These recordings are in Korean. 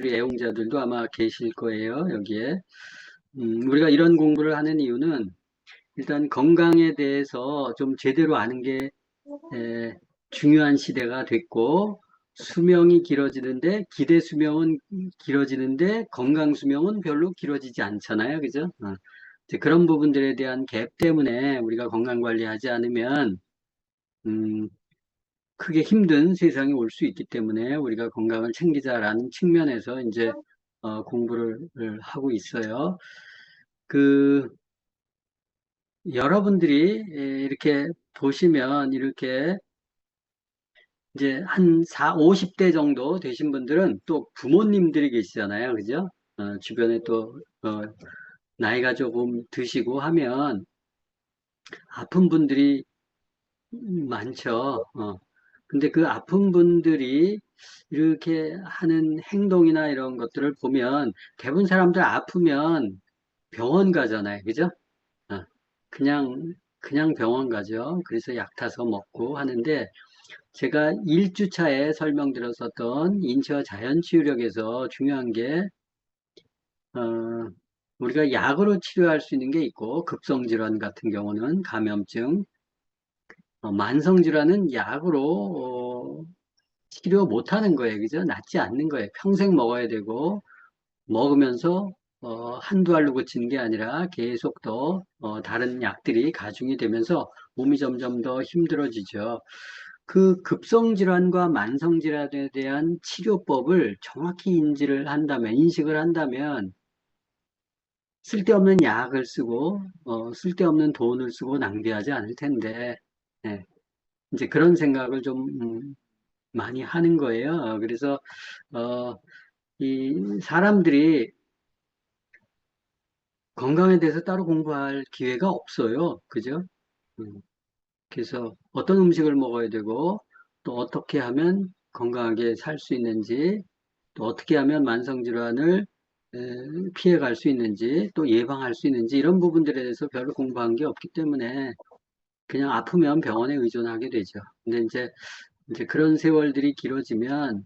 애용자들도 아마 계실 거예요, 여기에. 우리가 이런 공부를 하는 이유는 일단 건강에 대해서 좀 제대로 아는 게 에, 중요한 시대가 됐고, 수명이 길어지는데, 기대 수명은 길어지는데, 건강 수명은 별로 길어지지 않잖아요. 그죠? 이제 그런 부분들에 대한 갭 때문에 우리가 건강 관리하지 않으면, 음, 크게 힘든 세상이 올 수 있기 때문에 우리가 건강을 챙기자라는 측면에서 이제 공부를 하고 있어요. 그 여러분들이 이렇게 보시면 이렇게 이제 한 50대 정도 되신 분들은 또 부모님들이 계시잖아요. 그죠? 주변에 또 나이가 조금 드시고 하면 아픈 분들이 많죠. 근데 그 아픈 분들이 이렇게 하는 행동이나 이런 것들을 보면 대부분 사람들 아프면 병원 가잖아요. 그죠? 어, 그냥 병원 가죠. 그래서 약 타서 먹고 하는데 제가 1주차에 설명드렸었던 인체와 자연치유력에서 중요한 게, 어, 우리가 약으로 치료할 수 있는 게 있고, 급성질환 같은 경우는 감염증, 만성질환은 약으로 치료 못하는 거예요. 그죠? 낫지 않는 거예요. 평생 먹어야 되고, 먹으면서 한두 알로 그치는 게 아니라 계속 더 다른 약들이 가중이 되면서 몸이 점점 더 힘들어지죠. 그 급성질환과 만성질환에 대한 치료법을 정확히 인식을 한다면 쓸데없는 약을 쓰고 쓸데없는 돈을 쓰고 낭비하지 않을 텐데 예, 이제 그런 생각을 좀 많이 하는 거예요. 그래서 어, 이 사람들이 건강에 대해서 따로 공부할 기회가 없어요. 그죠? 음, 그래서 어떤 음식을 먹어야 되고, 또 어떻게 하면 건강하게 살 수 있는지, 또 어떻게 하면 만성질환을 피해갈 수 있는지, 또 예방할 수 있는지, 이런 부분들에 대해서 별로 공부한 게 없기 때문에 그냥 아프면 병원에 의존하게 되죠. 근데 이제 그런 세월들이 길어지면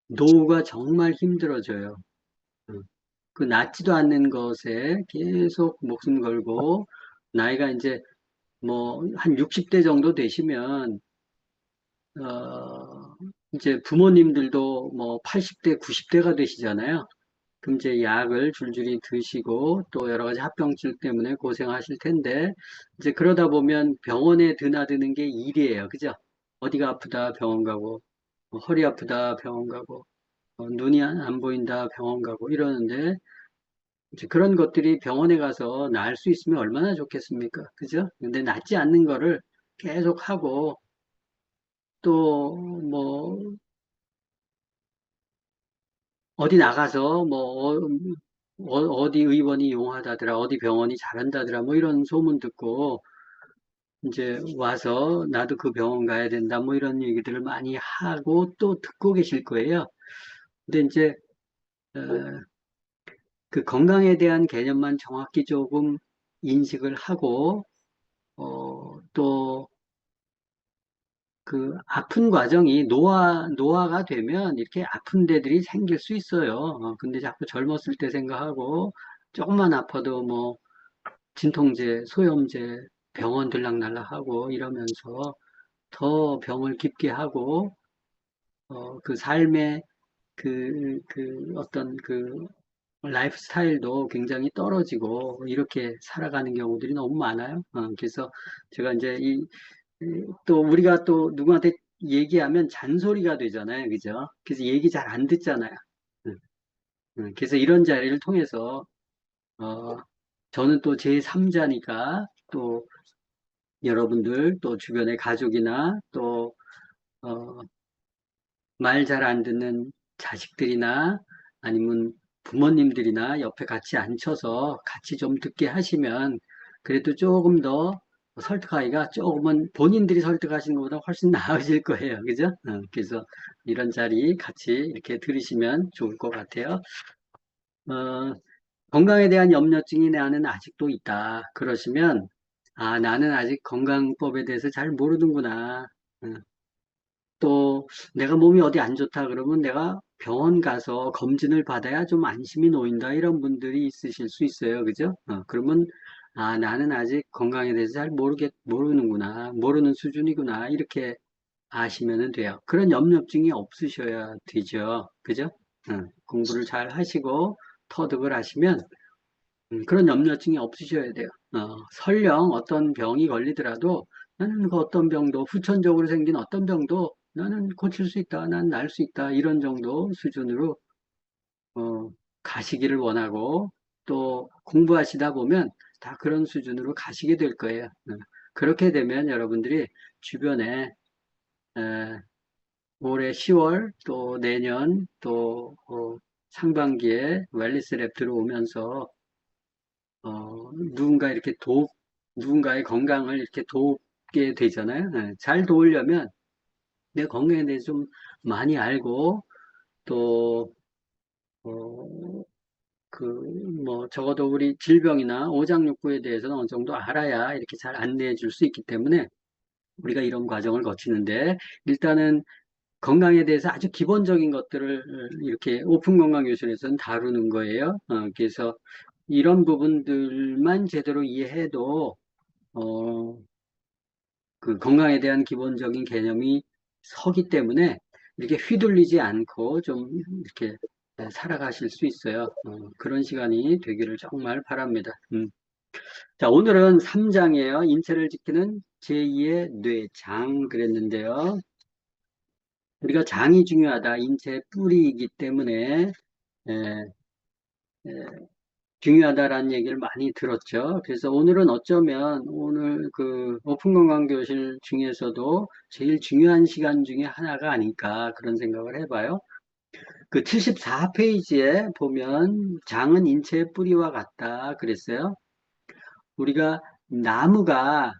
노후가 정말 힘들어져요. 음, 그 낫지도 않는 것에 계속 목숨 걸고, 나이가 이제 뭐, 한 60대 정도 되시면, 어, 이제 부모님들도 뭐 80대, 90대가 되시잖아요. 그럼 이제 약을 줄줄이 드시고 또 여러 가지 합병증 때문에 고생하실 텐데, 이제 그러다 보면 병원에 드나드는 게 일이에요. 그죠? 어디가 아프다 병원 가고, 허리 아프다 병원 가고, 눈이 안 보인다 병원 가고 이러는데, 이제 그런 것들이 병원에 가서 나을 수 있으면 얼마나 좋겠습니까? 그죠? 근데 낫지 않는 거를 계속 하고, 또, 뭐, 어디 나가서, 뭐, 디 의원이 용하다더라, 어디 병원이 잘한다더라, 뭐 이런 소문 듣고, 이제 와서 나도 그 병원 가야 된다, 뭐 이런 얘기들을 많이 하고 또 듣고 계실 거예요. 근데 이제, 어, 그 건강에 대한 개념만 정확히 조금 인식을 하고, 또, 그 아픈 과정이 노화가 되면 이렇게 아픈 데들이 생길 수 있어요. 근데 자꾸 젊었을 때 생각하고 조금만 아파도 뭐 진통제, 소염제, 병원 들락날락하고 이러면서 더 병을 깊게 하고 그 삶의 그 어떤 그 라이프 스타일도 굉장히 떨어지고 이렇게 살아가는 경우들이 너무 많아요. 그래서 제가 이제 또 우리가 또 누구한테 얘기하면 잔소리가 되잖아요. 그죠? 그래서 얘기 잘 안 듣잖아요. 응, 응. 그래서 이런 자리를 통해서, 어, 저는 또 제3자니까 또 여러분들 또 주변의 가족이나 또, 말 잘 안 듣는 자식들이나 아니면 부모님들이나 옆에 같이 앉혀서 같이 좀 듣게 하시면 그래도 조금 더 설득하기가 조금은 본인들이 설득하시는 것보다 훨씬 나아질 거예요. 그죠? 그래서 이런 자리 같이 이렇게 들으시면 좋을 것 같아요. 어, 건강에 대한 염려증이 나는 아직도 있다. 그러시면, 아, 나는 아직 건강법에 대해서 잘 모르는구나. 또 내가 몸이 어디 안 좋다 그러면 내가 병원 가서 검진을 받아야 좀 안심이 놓인다 이런 분들이 있으실 수 있어요. 그죠? 그러면 아, 나는 아직 건강에 대해서 잘 모르는구나. 모르는 수준이구나. 이렇게 아시면 돼요. 그런 염려증이 없으셔야 되죠. 그죠? 공부를 잘 하시고 터득을 하시면 그런 염려증이 없으셔야 돼요. 설령 어떤 병이 걸리더라도 나는 그 어떤 병도 후천적으로 생긴 어떤 병도 나는 고칠 수 있다, 난 날 수 있다 이런 정도 수준으로 어, 가시기를 원하고 또 공부하시다 보면 다 그런 수준으로 가시게 될 거예요. 그렇게 되면 여러분들이 주변에 에, 올해 10월 또 내년 또 상반기에 웰리스 랩 들어오면서 누군가 이렇게 누군가의 건강을 이렇게 돕게 되잖아요. 잘 도우려면 내 건강에 대해서 좀 많이 알고 또, 어, 그, 적어도 우리 질병이나 오장육부에 대해서는 어느 정도 알아야 이렇게 잘 안내해 줄 수 있기 때문에 우리가 이런 과정을 거치는데 일단은 건강에 대해서 아주 기본적인 것들을 이렇게 오픈 건강 교실에서는 다루는 거예요. 그래서 이런 부분들만 제대로 이해해도 어, 그 건강에 대한 기본적인 개념이 서기 때문에 이렇게 휘둘리지 않고 좀 이렇게 살아가실 수 있어요. 그런 시간이 되기를 정말 바랍니다. 자, 오늘은 3장이에요. 인체를 지키는 제2의 뇌장 그랬는데요. 우리가 장이 중요하다. 인체의 뿌리이기 때문에 에, 중요하다라는 얘기를 많이 들었죠. 그래서 오늘은 어쩌면 오늘 그 오픈 건강 교실 중에서도 제일 중요한 시간 중에 하나가 아닐까 그런 생각을 해봐요. 그 74페이지에 보면 장은 인체의 뿌리와 같다 그랬어요. 우리가 나무가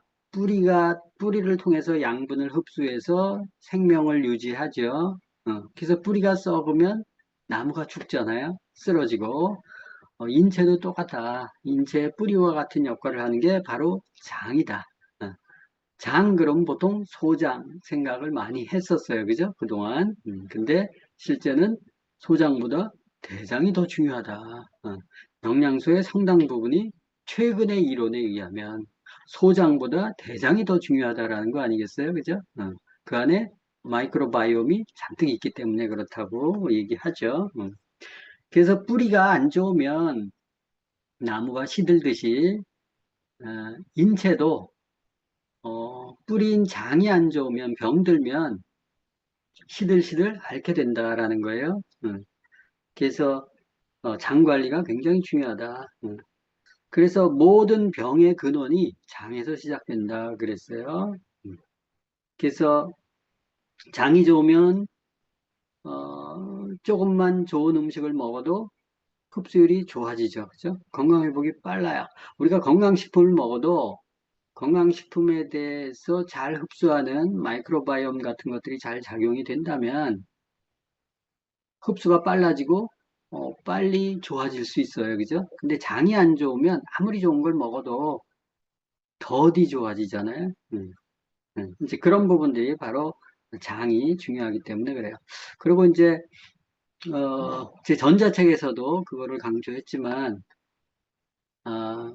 뿌리를 통해서 양분을 흡수해서 생명을 유지하죠. 그래서 뿌리가 썩으면 나무가 죽잖아요. 쓰러지고. 인체도 똑같아. 인체의 뿌리와 같은 역할을 하는 게 바로 장이다. 어, 장, 그럼 보통 소장 생각을 많이 했었어요. 그죠? 그동안. 근데 실제는 소장보다 대장이 더 중요하다. 영양소의 상당 부분이 최근의 이론에 의하면 소장보다 대장이 더 중요하다라는 거 아니겠어요? 그죠? 그 안에 마이크로바이옴이 잔뜩 있기 때문에 그렇다고 얘기하죠. 그래서 뿌리가 안 좋으면 나무가 시들듯이 인체도 뿌린 장이 안 좋으면 병들면 시들시들 앓게 된다라는 거예요. 그래서 장 관리가 굉장히 중요하다. 그래서 모든 병의 근원이 장에서 시작된다 그랬어요. 그래서 장이 좋으면 조금만 좋은 음식을 먹어도 흡수율이 좋아지죠. 그죠? 건강 회복이 빨라요. 우리가 건강식품을 먹어도 건강식품에 대해서 잘 흡수하는 마이크로바이옴 같은 것들이 잘 작용이 된다면 흡수가 빨라지고 빨리 좋아질 수 있어요. 그죠? 근데 장이 안 좋으면 아무리 좋은 걸 먹어도 더디 좋아지잖아요. 이제 그런 부분들이 바로 장이 중요하기 때문에 그래요. 그리고 이제 제 전자책에서도 그거를 강조했지만 아,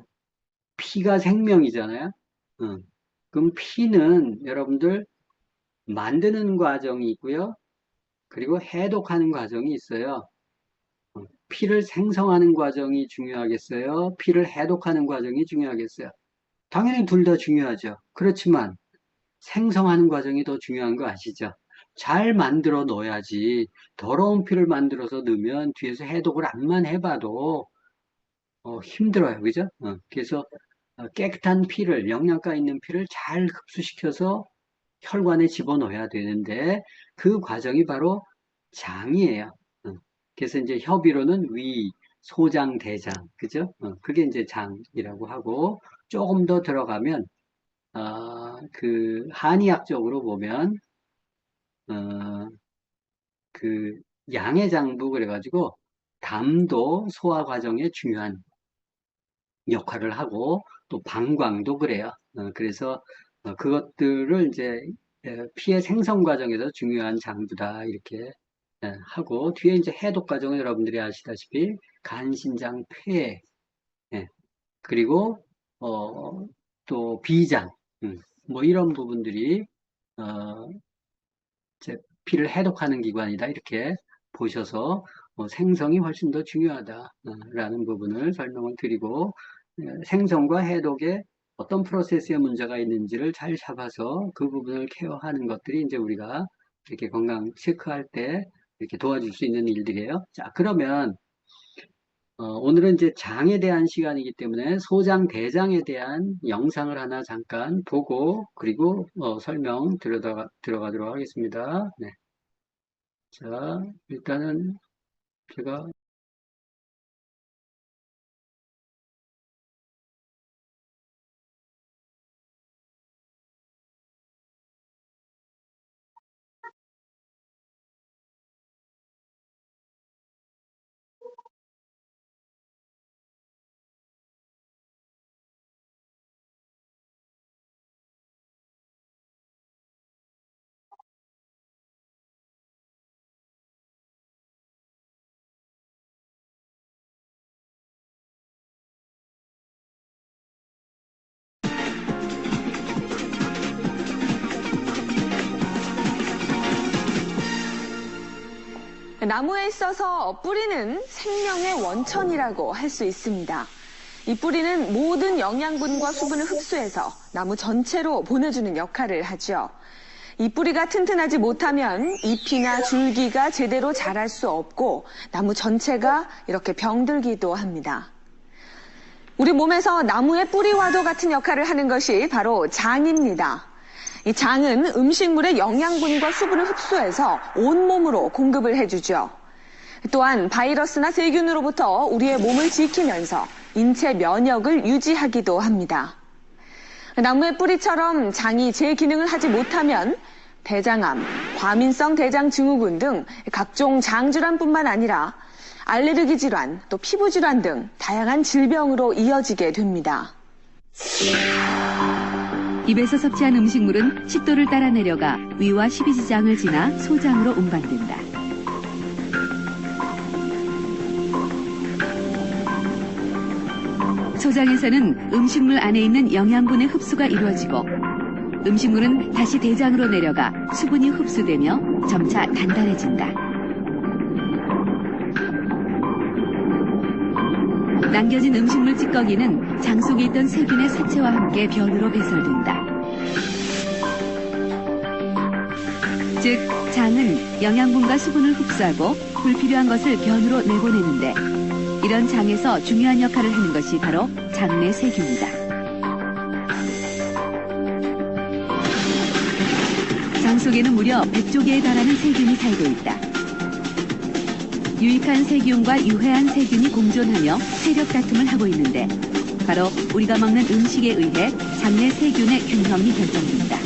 피가 생명이잖아요. 음. 그럼 피는 여러분들 만드는 과정이 있고요. 그리고 해독하는 과정이 있어요. 피를 생성하는 과정이 중요하겠어요? 피를 해독하는 과정이 중요하겠어요? 당연히 둘 다 중요하죠. 그렇지만 생성하는 과정이 더 중요한 거 아시죠? 잘 만들어 넣어야지. 더러운 피를 만들어서 넣으면 뒤에서 해독을 암만 해봐도 힘들어요. 그죠? 그래서 깨끗한 피를, 영양가 있는 피를 잘 흡수시켜서 혈관에 집어넣어야 되는데 그 과정이 바로 장이에요. 어. 그래서 이제 협의로는 위, 소장, 대장, 그죠? 그게 이제 장이라고 하고 조금 더 들어가면 그 한의학적으로 보면 어, 그 양해장부 그래가지고 담도 소화 과정에 중요한 역할을 하고 또 방광도 그래요. 그래서 그것들을 이제 피의 생성 과정에서 중요한 장부다 이렇게 하고 뒤에 이제 해독 과정은 여러분들이 아시다시피 간, 신장, 폐 그리고 또 비장 뭐 이런 부분들이 어, 이제 피를 해독하는 기관이다 이렇게 보셔서 생성이 훨씬 더 중요하다라는 부분을 설명을 드리고 생성과 해독에 어떤 프로세스에 문제가 있는지를 잘 잡아서 그 부분을 케어하는 것들이 이제 우리가 이렇게 건강 체크할 때 이렇게 도와줄 수 있는 일들이에요. 자, 그러면 오늘은 이제 장에 대한 시간이기 때문에 소장, 대장에 대한 영상을 하나 잠깐 보고 그리고 설명 들어가도록 하겠습니다. 네. 자, 일단은 제가 나무에 있어서 뿌리는 생명의 원천이라고 할 수 있습니다. 이 뿌리는 모든 영양분과 수분을 흡수해서 나무 전체로 보내주는 역할을 하죠. 이 뿌리가 튼튼하지 못하면 잎이나 줄기가 제대로 자랄 수 없고 나무 전체가 이렇게 병들기도 합니다. 우리 몸에서 나무의 뿌리와도 같은 역할을 하는 것이 바로 장입니다. 이 장은 음식물의 영양분과 수분을 흡수해서 온몸으로 공급을 해주죠. 또한 바이러스나 세균으로부터 우리의 몸을 지키면서 인체 면역을 유지하기도 합니다. 나무의 뿌리처럼 장이 제 기능을 하지 못하면 대장암, 과민성 대장증후군 등 각종 장질환뿐만 아니라 알레르기 질환, 또 피부 질환 등 다양한 질병으로 이어지게 됩니다. 입에서 섭취한 음식물은 식도를 따라 내려가 위와 십이지장을 지나 소장으로 운반된다. 소장에서는 음식물 안에 있는 영양분의 흡수가 이루어지고 음식물은 다시 대장으로 내려가 수분이 흡수되며 점차 단단해진다. 남겨진 음식물 찌꺼기는 장 속에 있던 세균의 사체와 함께 변으로 배설된다. 즉, 장은 영양분과 수분을 흡수하고 불필요한 것을 변으로 내보내는데 이런 장에서 중요한 역할을 하는 것이 바로 장내 세균이다. 장 속에는 무려 100조 개에 달하는 세균이 살고 있다. 유익한 세균과 유해한 세균이 공존하며 세력 다툼을 하고 있는데 바로 우리가 먹는 음식에 의해 장내 세균의 균형이 결정된다.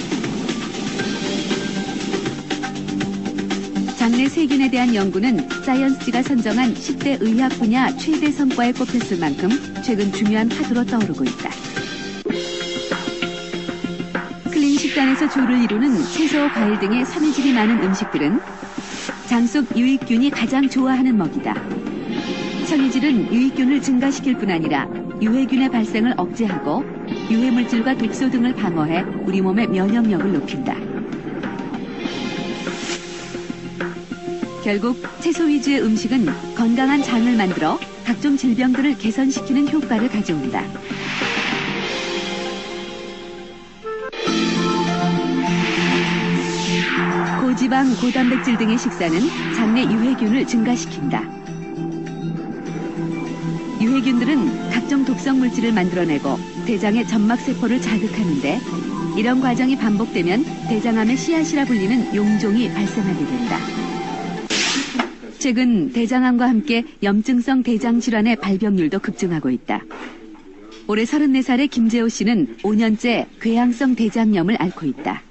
장내 세균에 대한 연구는 사이언스지가 선정한 10대 의학 분야 최대 성과에 꼽혔을 만큼 최근 중요한 화두로 떠오르고 있다. 클린 식단에서 주를 이루는 채소, 과일 등의 섬유질이 많은 음식들은 장 속 유익균이 가장 좋아하는 먹이다. 섬유질은 유익균을 증가시킬 뿐 아니라 유해균의 발생을 억제하고 유해물질과 독소 등을 방어해 우리 몸의 면역력을 높인다. 결국 채소 위주의 음식은 건강한 장을 만들어 각종 질병들을 개선시키는 효과를 가져온다. 고지방, 고단백질 등의 식사는 장내 유해균을 증가시킨다. 유해균들은 각종 독성 물질을 만들어내고 대장의 점막세포를 자극하는데 이런 과정이 반복되면 대장암의 씨앗이라 불리는 용종이 발생하게 된다. 최근 대장암과 함께 염증성 대장질환의 발병률도 급증하고 있다. 올해 34살의 김재호 씨는 5년째 궤양성 대장염을 앓고 있다.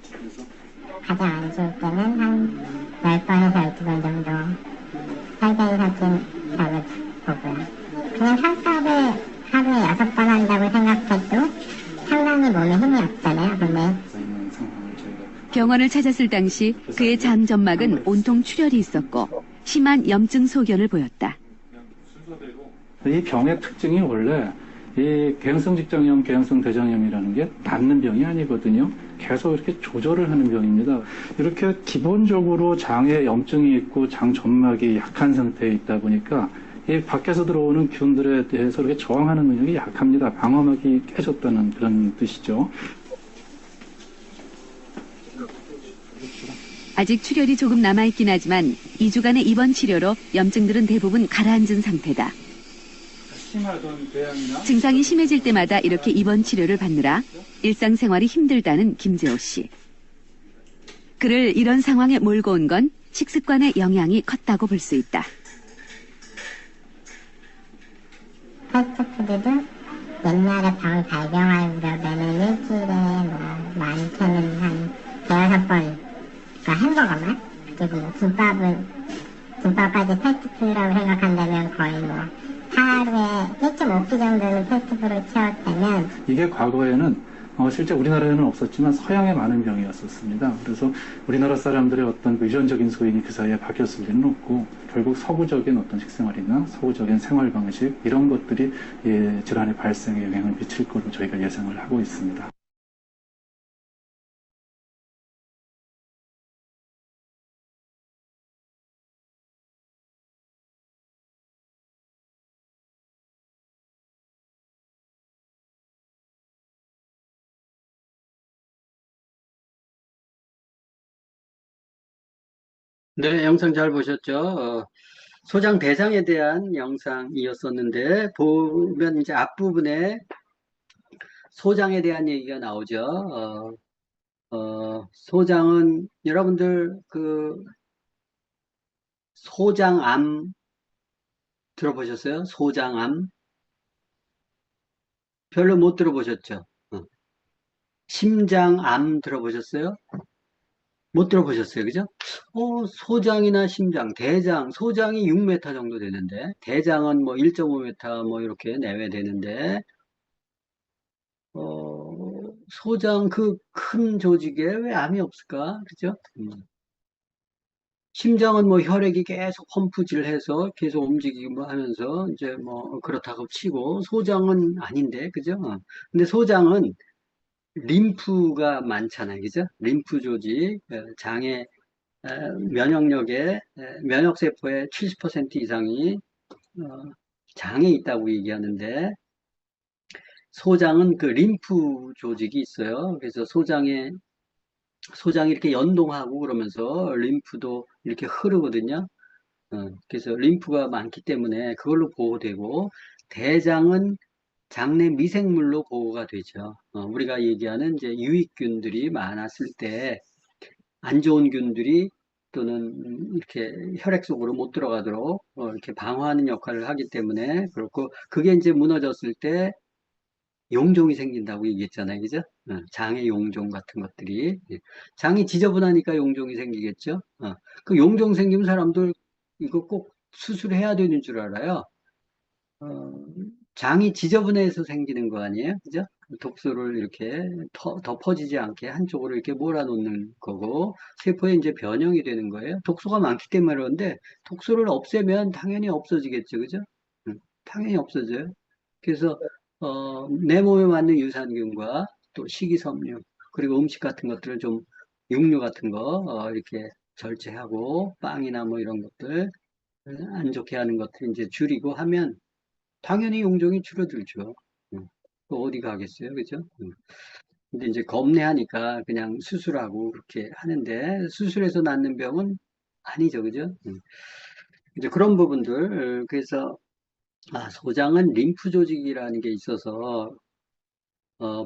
가장 안 좋을 때는 한 10번에서 12번 정도 설계의 사진 작을 보고요. 그냥 살사를 하루에 6번 한다고 생각해도 상당히 몸에 힘이 없잖아요. 근데 병원을 찾았을 당시 그의 장 점막은 온통 출혈이 있었고 심한 염증 소견을 보였다. 이 병의 특징이 원래 이 궤양성 직장염, 궤양성 대장염이라는 게 낫는 병이 아니거든요. 계속 이렇게 조절을 하는 병입니다. 이렇게 기본적으로 장에 염증이 있고 장 점막이 약한 상태에 있다 보니까 이 밖에서 들어오는 균들에 대해서 이렇게 저항하는 능력이 약합니다. 방어막이 깨졌다는 그런 뜻이죠. 아직 출혈이 조금 남아있긴 하지만 2주간의 입원 치료로 염증들은 대부분 가라앉은 상태다. 심하던 궤양이나 증상이 심해질 때마다 이렇게 입원 치료를 받느라 일상생활이 힘들다는 김재호 씨. 그를 이런 상황에 몰고 온 건 식습관의 영향이 컸다고 볼 수 있다. 패스트푸드도 옛날에 병 발병하려면 일주일에 뭐 많게는 한 대여섯 번, 그러니까 햄버거만, 그리고 뭐 김밥까지 패스트푸드라고 생각한다면 거의 뭐 하루에 1.5끼 정도는 패스트푸드를 채웠다면 이게 과거에는 실제 우리나라에는 없었지만 서양에 많은 병이었었습니다. 그래서 우리나라 사람들의 어떤 유전적인 소인이 그 사이에 바뀌었을 리는 없고 결국 서구적인 어떤 식생활이나 서구적인 생활 방식 이런 것들이 질환의 발생에 영향을 미칠 것으로 저희가 예상을 하고 있습니다. 네, 영상 잘 보셨죠? 소장 대장에 대한 영상이었었는데, 보면 이제 앞부분에 소장에 대한 얘기가 나오죠. 소장은 여러분들 그 소장암 들어보셨어요? 소장암? 별로 못 들어보셨죠? 심장암 들어보셨어요? 못 들어보셨어요, 그죠? 소장이나 심장, 대장, 소장이 6m 정도 되는데, 대장은 뭐 1.5m 뭐 이렇게 내외되는데, 소장 그 큰 조직에 왜 암이 없을까? 그죠? 심장은 뭐 혈액이 계속 펌프질 해서 계속 움직이고 하면서 이제 뭐 그렇다고 치고, 소장은 아닌데, 그죠? 근데 소장은 림프가 많잖아요, 그죠? 림프 조직, 장에 면역력에 면역세포의 70% 이상이 어, 장에 있다고 얘기하는데 소장은 그 림프 조직이 있어요. 그래서 소장이 이렇게 연동하고 그러면서 림프도 이렇게 흐르거든요. 그래서 림프가 많기 때문에 그걸로 보호되고 대장은 장내 미생물로 보호가 되죠. 우리가 얘기하는 이제 유익균들이 많았을 때 안 좋은 균들이 또는 이렇게 혈액 속으로 못 들어가도록 이렇게 방어하는 역할을 하기 때문에 그렇고 그게 이제 무너졌을 때 용종이 생긴다고 얘기했잖아요, 그죠? 장의 용종 같은 것들이 장이 지저분하니까 용종이 생기겠죠. 그 용종 생기면 사람들 이거 꼭 수술해야 되는 줄 알아요. 어, 장이 지저분해서 생기는 거 아니에요? 그죠? 독소를 이렇게 덮어지지 않게 한쪽으로 이렇게 몰아놓는 거고, 세포에 이제 변형이 되는 거예요. 독소가 많기 때문에 그런데, 독소를 없애면 당연히 없어지겠죠. 그죠? 당연히 없어져요. 그래서, 내 몸에 맞는 유산균과 또 식이섬유, 그리고 음식 같은 것들을 좀, 육류 같은 거, 이렇게 절제하고, 빵이나 뭐 이런 것들, 안 좋게 하는 것들 이제 줄이고 하면, 당연히 용종이 줄어들죠. 또 어디 가겠어요, 그죠? 근데 이제 겁내하니까 그냥 수술하고 그렇게 하는데 수술해서 낫는 병은 아니죠, 그죠? 이제 그런 부분들 그래서 소장은 림프 조직이라는 게 있어서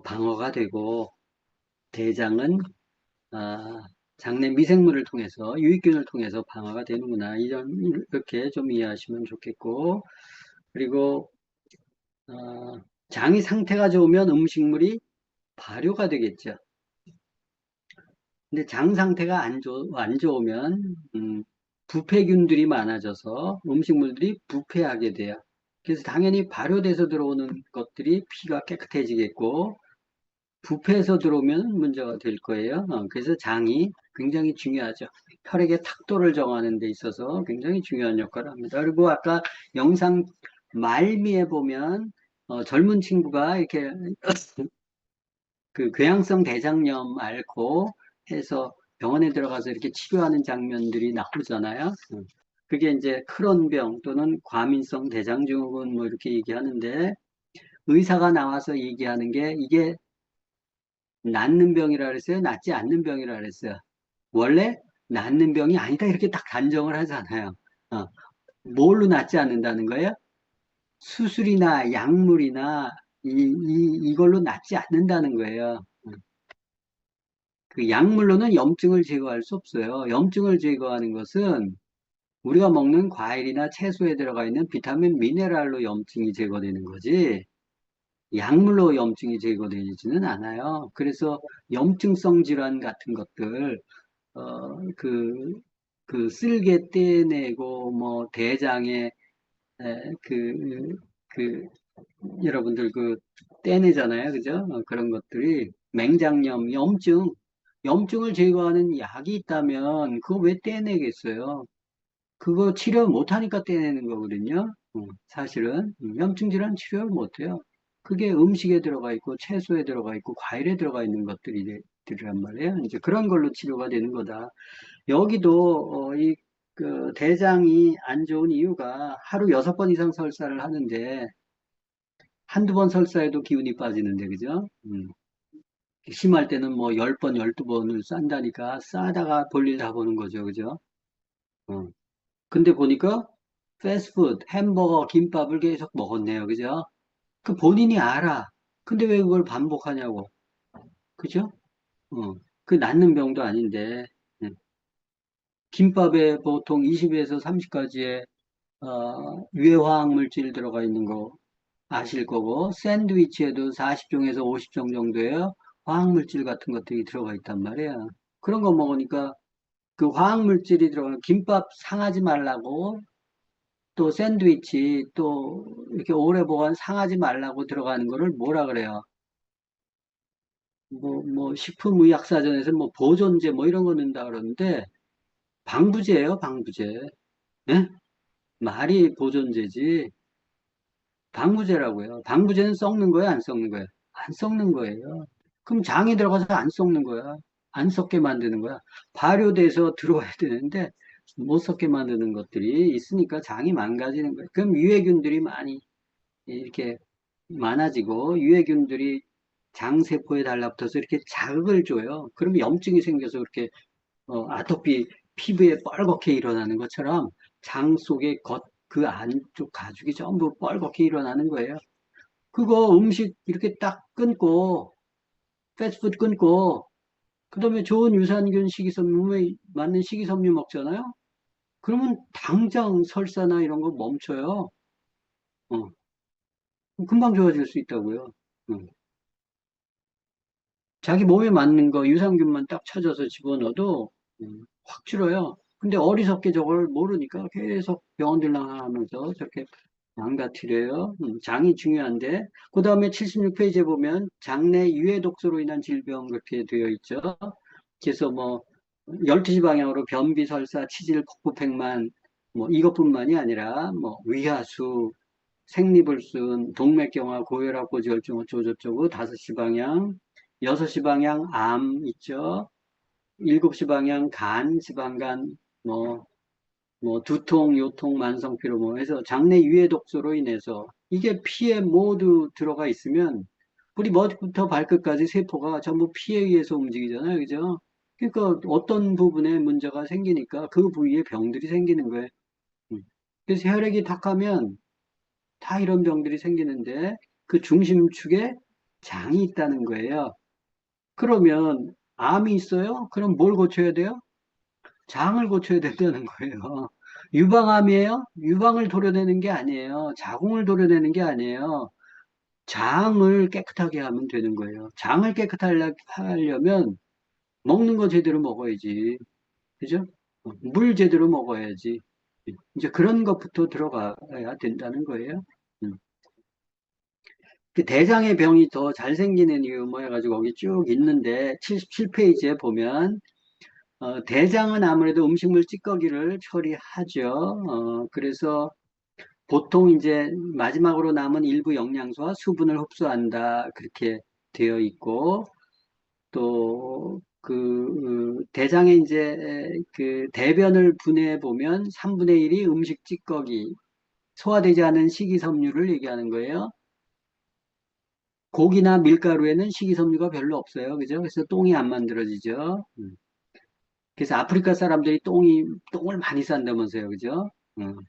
방어가 되고 대장은 아, 장내 미생물을 통해서 유익균을 통해서 방어가 되는구나 이렇게 좀 이해하시면 좋겠고 그리고 장이 상태가 좋으면 음식물이 발효가 되겠죠. 근데 장 상태가 안 좋으면, 부패균들이 많아져서 음식물들이 부패하게 돼요. 그래서 당연히 발효돼서 들어오는 것들이 피가 깨끗해지겠고, 부패해서 들어오면 문제가 될 거예요. 그래서 장이 굉장히 중요하죠. 혈액의 탁도를 정하는 데 있어서 굉장히 중요한 역할을 합니다. 그리고 아까 영상 말미에 보면 젊은 친구가 이렇게 그 궤양성 대장염 앓고 해서 병원에 들어가서 이렇게 치료하는 장면들이 나오잖아요. 그게 이제 크론병 또는 과민성 대장증후군 뭐 이렇게 얘기하는데 의사가 나와서 얘기하는 게 이게 낫는 병이라 그랬어요? 낫지 않는 병이라 그랬어요? 원래 낫는 병이 아니다 이렇게 딱 단정을 하잖아요. 어, 뭘로 낫지 않는다는 거예요? 수술이나 약물이나 이걸로 낫지 않는다는 거예요. 그 약물로는 염증을 제거할 수 없어요. 염증을 제거하는 것은 우리가 먹는 과일이나 채소에 들어가 있는 비타민, 미네랄로 염증이 제거되는 거지, 약물로 염증이 제거되지는 않아요. 그래서 염증성 질환 같은 것들, 그 쓸개 떼내고, 뭐, 대장에, 그, 여러분들 떼내잖아요. 그죠? 그런 것들이 맹장염, 염증을 제거하는 약이 있다면 그거 왜 떼내겠어요? 그거 치료 못하니까 떼내는 거거든요. 사실은 염증 질환 치료를 못해요. 그게 음식에 들어가 있고 채소에 들어가 있고 과일에 들어가 있는 것들이란 말이에요. 이제 그런 걸로 치료가 되는 거다. 여기도 그 대장이 안 좋은 이유가 하루 6번 이상 설사를 하는데 한두 번 설사해도 기운이 빠지는데, 그죠? 심할 때는 뭐 10번, 12번을 싼다니까 싸다가 볼일 다 보는 거죠. 그죠? 어. 근데 보니까 패스트푸드, 햄버거, 김밥을 계속 먹었네요. 그죠? 그 본인이 알아. 근데 왜 그걸 반복하냐고. 그죠? 그 낫는 병도 아닌데. 예. 김밥에 보통 20에서 30가지의 유해화학 물질 들어가 있는 거 아실 거고, 샌드위치에도 40종에서 50종 정도의 화학물질 같은 것들이 들어가 있단 말이에요. 그런 거 먹으니까 그 화학물질이 들어가는 김밥 상하지 말라고, 또 샌드위치, 또 이렇게 오래 보관 상하지 말라고 들어가는 거를 뭐라 그래요? 뭐, 식품의약사전에서 뭐 보존제 뭐 이런 거 넣는다 그러는데, 방부제예요, 방부제. 예? 말이 보존제지. 방부제라고요. 방부제는 썩는 거예요, 안 썩는 거예요? 안 썩는 거예요. 그럼 장이 들어가서 안 썩는 거야. 안 썩게 만드는 거야. 발효돼서 들어와야 되는데 못 썩게 만드는 것들이 있으니까 장이 망가지는 거예요. 그럼 유해균들이 많이 이렇게 많아지고 유해균들이 장세포에 달라붙어서 이렇게 자극을 줘요. 그러면 염증이 생겨서 그렇게 아토피 피부에 뻘겋게 일어나는 것처럼 장 속에 그 안쪽 가죽이 전부 뻘겋게 일어나는 거예요. 그거 음식 이렇게 딱 끊고 패스트푸드 끊고 그다음에 좋은 유산균 식이섬유에 맞는 식이섬유 먹잖아요. 그러면 당장 설사나 이런 거 멈춰요. 어, 금방 좋아질 수 있다고요. 어. 자기 몸에 맞는 거 유산균만 딱 찾아서 집어넣어도 확 줄어요. 근데 어리석게 저걸 모르니까 계속 병원 들랑하면서 저렇게 망가뜨려요. 장이 중요한데 그 다음에 76페이지에 보면 장내 유해 독소로 인한 질병 그렇게 되어 있죠. 그래서 뭐 12시 방향으로 변비, 설사, 치질, 복부팽만 뭐 이것뿐만이 아니라 뭐 위하수, 생리불순, 동맥경화, 고혈압, 고지혈증 어쩌고저쩌고 5시 방향, 6시 방향 암 있죠. 7시 방향 간, 지방간, 두통, 요통, 만성피로 뭐 해서 장내 유해 독소로 인해서 이게 피에 모두 들어가 있으면 우리 머리부터 발끝까지 세포가 전부 피에 의해서 움직이잖아요. 그죠? 그러니까 어떤 부분에 문제가 생기니까 그 부위에 병들이 생기는 거예요. 음. 그래서 혈액이 탁하면 다 이런 병들이 생기는데 그 중심축에 장이 있다는 거예요. 그러면 암이 있어요? 그럼 뭘 고쳐야 돼요? 장을 고쳐야 된다는 거예요. 유방암이에요? 유방을 도려내는 게 아니에요. 자궁을 도려내는 게 아니에요. 장을 깨끗하게 하면 되는 거예요. 장을 깨끗하게 하려면 먹는 거 제대로 먹어야지. 그죠? 물 제대로 먹어야지. 이제 그런 것부터 들어가야 된다는 거예요. 음. 그 대장의 병이 더 잘 생기는 이유 뭐 해가지고 거기 쭉 있는데 77페이지에 보면 대장은 아무래도 음식물 찌꺼기를 처리하죠. 그래서 보통 이제 마지막으로 남은 일부 영양소와 수분을 흡수한다 그렇게 되어 있고 또 그 대장에 이제 그 대변을 분해해 보면 3분의 1이 음식 찌꺼기 소화되지 않은 식이섬유를 얘기하는 거예요. 고기나 밀가루에는 식이섬유가 별로 없어요. 그죠? 그래서 똥이 안 만들어지죠. 그래서 아프리카 사람들이 똥을 많이 싼다면서요. 그죠?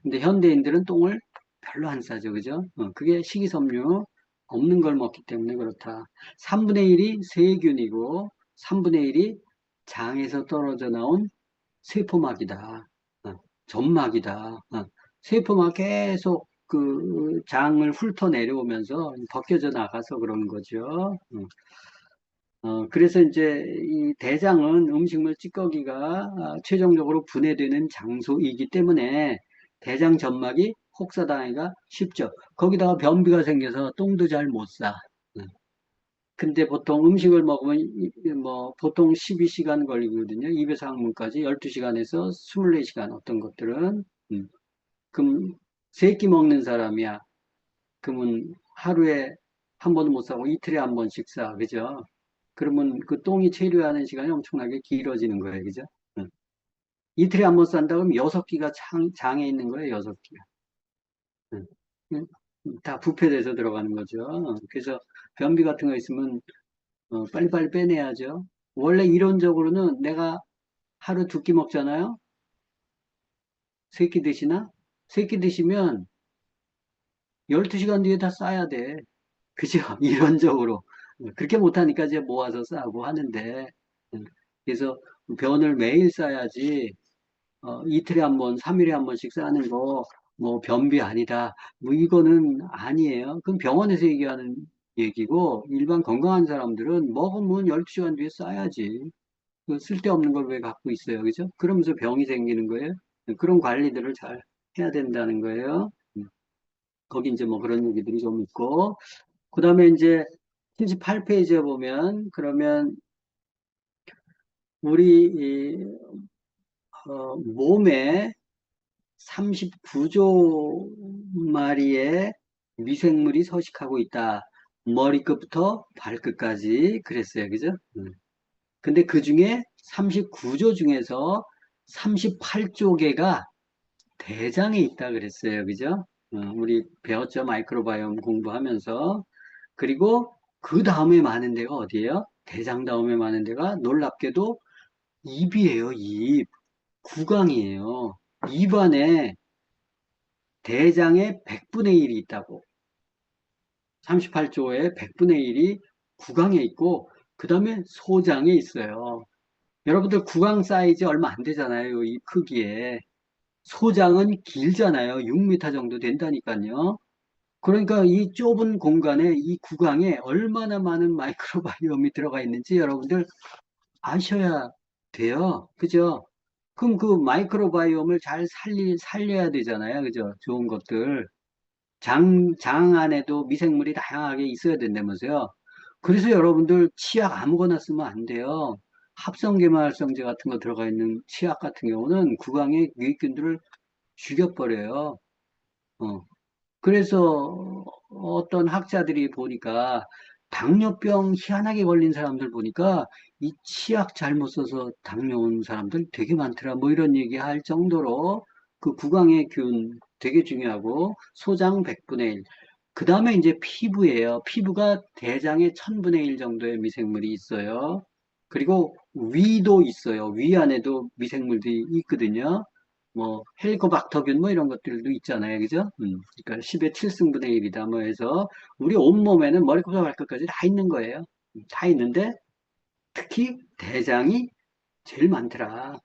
근데 현대인들은 똥을 별로 안 싸죠. 그죠? 그게 식이섬유 없는 걸 먹기 때문에 그렇다. 3분의 1이 세균이고 3분의 1이 장에서 떨어져 나온 세포막이다. 점막이다. 세포막 계속 그 장을 훑어 내려오면서 벗겨져 나가서 그러는 거죠. 그래서 이제 이 대장은 음식물 찌꺼기가 최종적으로 분해되는 장소이기 때문에 대장 점막이 혹사당하기가 쉽죠. 거기다가 변비가 생겨서 똥도 잘 못 싸. 근데 보통 음식을 먹으면 뭐 보통 12시간 걸리거든요. 입에서 항문까지 12시간에서 24시간 어떤 것들은. 그럼 세 끼 먹는 사람이야. 그러면 하루에 한 번도 못 싸고 이틀에 한 번씩 싸. 그죠? 그러면 그 똥이 체류하는 시간이 엄청나게 길어지는 거예요. 그죠? 응. 이틀에 한 번 싼다 그러면 6끼가 장에 있는 거예요. 6끼가. 응. 응. 다 부패돼서 들어가는 거죠. 그래서 변비 같은 거 있으면 빨리빨리 빼내야죠. 원래 이론적으로는 내가 하루 2끼 먹잖아요. 3끼 드시나? 3끼 드시면 12시간 뒤에 다 싸야 돼. 그죠? 이론적으로. 그렇게 못하니까 이제 모아서 싸고 하는데, 그래서 변을 매일 싸야지, 이틀에 한 번, 3일에 한 번씩 싸는 거, 뭐, 변비 아니다. 뭐, 이거는 아니에요. 그럼 병원에서 얘기하는 얘기고, 일반 건강한 사람들은 먹으면 12시간 뒤에 싸야지. 그 쓸데없는 걸 왜 갖고 있어요. 그죠? 그러면서 병이 생기는 거예요. 그런 관리들을 잘 해야 된다는 거예요. 거기 이제 뭐 그런 얘기들이 좀 있고, 그 다음에 이제 78페이지에 보면, 그러면 우리 몸에 39조 마리의 미생물이 서식하고 있다. 머리끝부터 발끝까지 그랬어요. 그죠? 근데 그 중에 39조 중에서 38조 개가 대장에 있다 그랬어요. 그죠? 우리 배웠죠? 마이크로바이옴 공부하면서. 그리고 그 다음에 많은 데가 어디예요? 대장 다음에 많은 데가 놀랍게도 입이에요, 입. 구강이에요. 입 안에 대장의 100분의 1이 있다고. 38조의 100분의 1이 구강에 있고, 그 다음에 소장에 있어요. 여러분들 구강 사이즈 얼마 안 되잖아요, 이 크기에. 소장은 길잖아요. 6m 정도 된다니까요. 그러니까 이 좁은 공간에 이 구강에 얼마나 많은 마이크로바이옴이 들어가 있는지 여러분들 아셔야 돼요. 그죠? 그럼 그 마이크로바이옴을 잘 살려야 되잖아요. 그죠? 좋은 것들. 장 안에도 미생물이 다양하게 있어야 된다면서요. 그래서 여러분들 치약 아무거나 쓰면 안 돼요. 합성계말성제 같은 거 들어가 있는 치약 같은 경우는 구강의 유익균들을 죽여버려요. 어. 그래서 어떤 학자들이 보니까 당뇨병 희한하게 걸린 사람들 보니까 이 치약 잘못 써서 당뇨 온 사람들 되게 많더라. 뭐 이런 얘기 할 정도로 그 구강의 균 되게 중요하고 소장 100분의 1. 그 다음에 이제 피부예요. 피부가 대장의 1000분의 1 정도의 미생물이 있어요. 그리고 위도 있어요. 위 안에도 미생물들이 있거든요. 뭐 헬리코박터균 뭐 이런 것들도 있잖아요. 그죠? 그러니까 10의 7승분의 1이다 뭐 해서 우리 온몸에는 머리부터 발끝까지 다 있는 거예요. 다 있는데 특히 대장이 제일 많더라.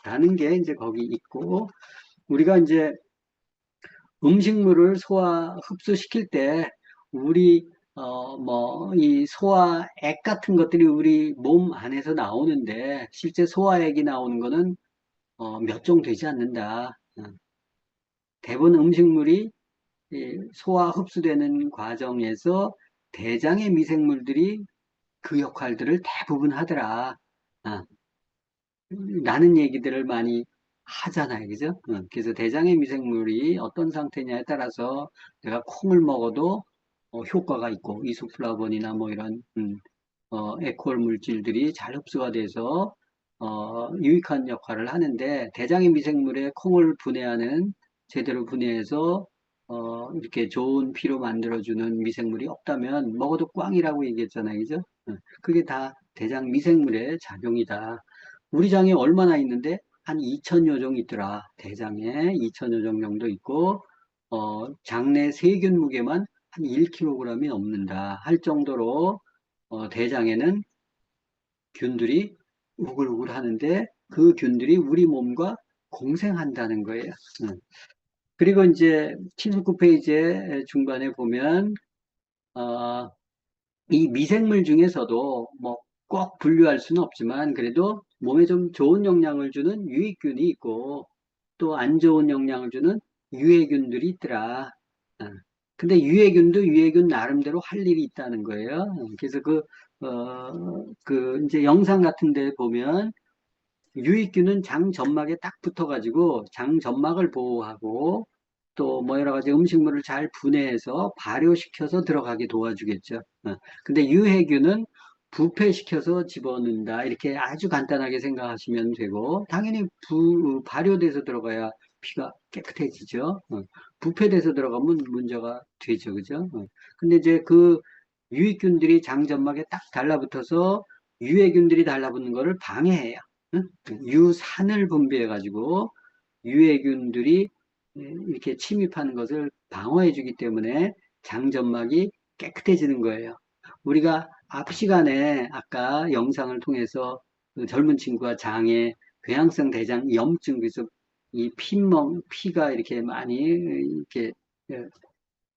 라는 게 이제 거기 있고 우리가 이제 음식물을 흡수시킬 때 우리 뭐 이 소화액 같은 것들이 우리 몸 안에서 나오는데 실제 소화액이 나오는 거는 몇 종 되지 않는다. 대부분 음식물이 소화 흡수되는 과정에서 대장의 미생물들이 그 역할들을 대부분 하더라. 아, 라는 얘기들을 많이 하잖아요. 그죠? 그래서 대장의 미생물이 어떤 상태냐에 따라서 내가 콩을 먹어도 효과가 있고, 이소플라본이나 뭐 이런, 에코올 물질들이 잘 흡수가 돼서, 유익한 역할을 하는데, 대장의 미생물에 콩을 분해하는, 제대로 분해해서, 이렇게 좋은 피로 만들어주는 미생물이 없다면, 먹어도 꽝이라고 얘기했잖아요. 그죠? 그게 다 대장 미생물의 작용이다. 우리 장에 얼마나 있는데? 한 2천여 종 있더라. 대장에 2천여 종 정도 있고, 장내 세균 무게만 한 1kg이 넘는다 할 정도로, 대장에는 균들이 우글우글 하는데, 그 균들이 우리 몸과 공생한다는 거예요. 그리고 이제 79페이지의 중반에 보면, 어, 이 미생물 중에서도 뭐 꼭 분류할 수는 없지만 그래도 몸에 좀 좋은 영향을 주는 유익균이 있고 또 안 좋은 영향을 주는 유해균들이 있더라. 어, 근데 유해균도 유해균 나름대로 할 일이 있다는 거예요. 그래서 이제 영상 같은 데 보면 유익균은 장 점막에 딱 붙어가지고 장 점막을 보호하고 또 뭐 여러 가지 음식물을 잘 분해해서 발효시켜서 들어가게 도와주겠죠. 근데 유해균은 부패시켜서 집어넣는다. 이렇게 아주 간단하게 생각하시면 되고 당연히 발효돼서 들어가야 피가 깨끗해지죠. 부패돼서 들어가면 문제가 되죠. 그죠? 근데 이제 그 유익균들이 장 점막에 딱 달라붙어서 유해균들이 달라붙는 것을 방해해요. 유산을 분비해가지고 유해균들이 이렇게 침입하는 것을 방어해 주기 때문에 장점막이 깨끗해지는 거예요. 우리가 앞 시간에 아까 영상을 통해서 그 젊은 친구가 장에 궤양성 대장 염증, 그래서 이 피가 이렇게 많이 이렇게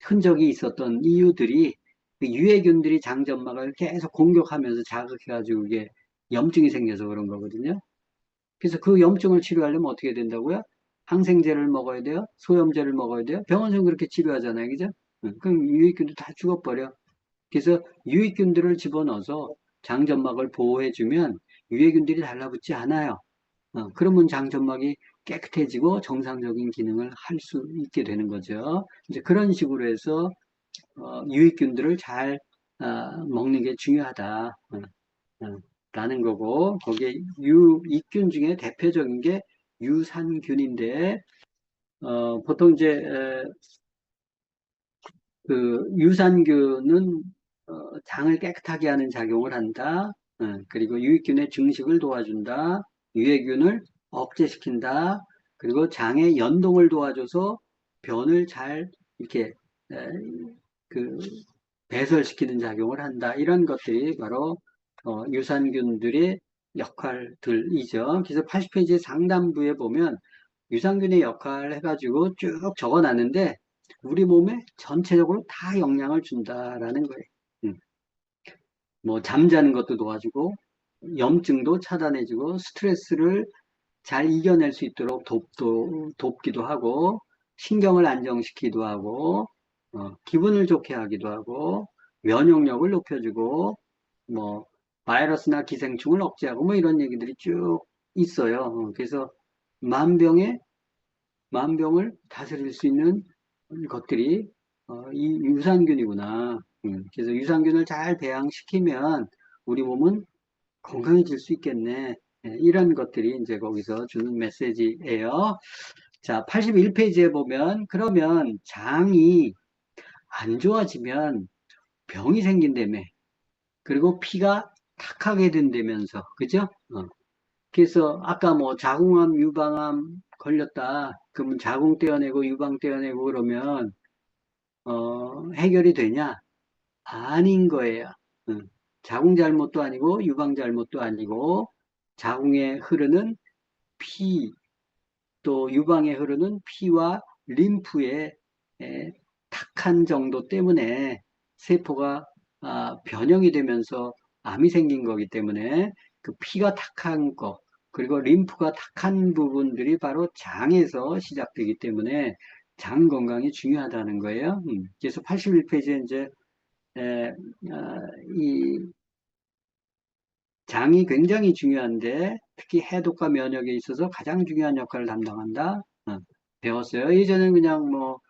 흔적이 있었던 이유들이 그 유해균들이 장점막을 계속 공격하면서 자극해가지고 이게 염증이 생겨서 그런 거거든요. 그래서 그 염증을 치료하려면 어떻게 된다고요? 항생제를 먹어야 돼요? 소염제를 먹어야 돼요? 병원에서 그렇게 치료하잖아요. 그죠? 그럼 유익균도 다 죽어버려. 그래서 유익균들을 집어넣어서 장점막을 보호해주면 유해균들이 달라붙지 않아요. 그러면 장점막이 깨끗해지고 정상적인 기능을 할 수 있게 되는 거죠. 이제 그런 식으로 해서 유익균들을 잘 먹는 게 중요하다. 라는 거고, 거기에 유익균 중에 대표적인 게 유산균인데, 보통 이제, 그, 유산균은, 장을 깨끗하게 하는 작용을 한다. 그리고 유익균의 증식을 도와준다. 유해균을 억제시킨다. 그리고 장의 연동을 도와줘서 변을 잘 이렇게, 에, 그, 배설시키는 작용을 한다. 이런 것들이 바로 유산균들의 역할들이죠. 그래서 80페이지 상단부에 보면 유산균의 역할 해가지고 쭉 적어놨는데 우리 몸에 전체적으로 다 영향을 준다라는 거예요. 뭐 잠자는 것도 도와주고 염증도 차단해주고 스트레스를 잘 이겨낼 수 있도록 돕기도 하고 신경을 안정시키기도 하고 기분을 좋게 하기도 하고 면역력을 높여주고 뭐 바이러스나 기생충을 억제하고 뭐 이런 얘기들이 쭉 있어요. 그래서 만병을 다스릴 수 있는 것들이 이 유산균이구나. 그래서 유산균을 잘 배양시키면 우리 몸은 건강해질 수 있겠네. 이런 것들이 이제 거기서 주는 메시지예요. 자, 81페이지에 보면 그러면 장이 안 좋아지면 병이 생긴다며. 그리고 피가 탁하게 된다면서. 그죠? 그래서 아까 뭐 자궁암, 유방암 걸렸다. 그러면 자궁 떼어내고 유방 떼어내고 그러면 해결이 되냐? 아닌 거예요. 자궁 잘못도 아니고 유방 잘못도 아니고 자궁에 흐르는 피, 또 유방에 흐르는 피와 림프의 탁한 정도 때문에 세포가 변형이 되면서 암이 생긴 거기 때문에 그 피가 탁한 거, 그리고 림프가 탁한 부분들이 바로 장에서 시작되기 때문에 장 건강이 중요하다는 거예요. 그래서 81페이지에 이제 에, 이 장이 굉장히 중요한데 특히 해독과 면역에 있어서 가장 중요한 역할을 담당한다. 배웠어요. 예전엔 그냥 뭐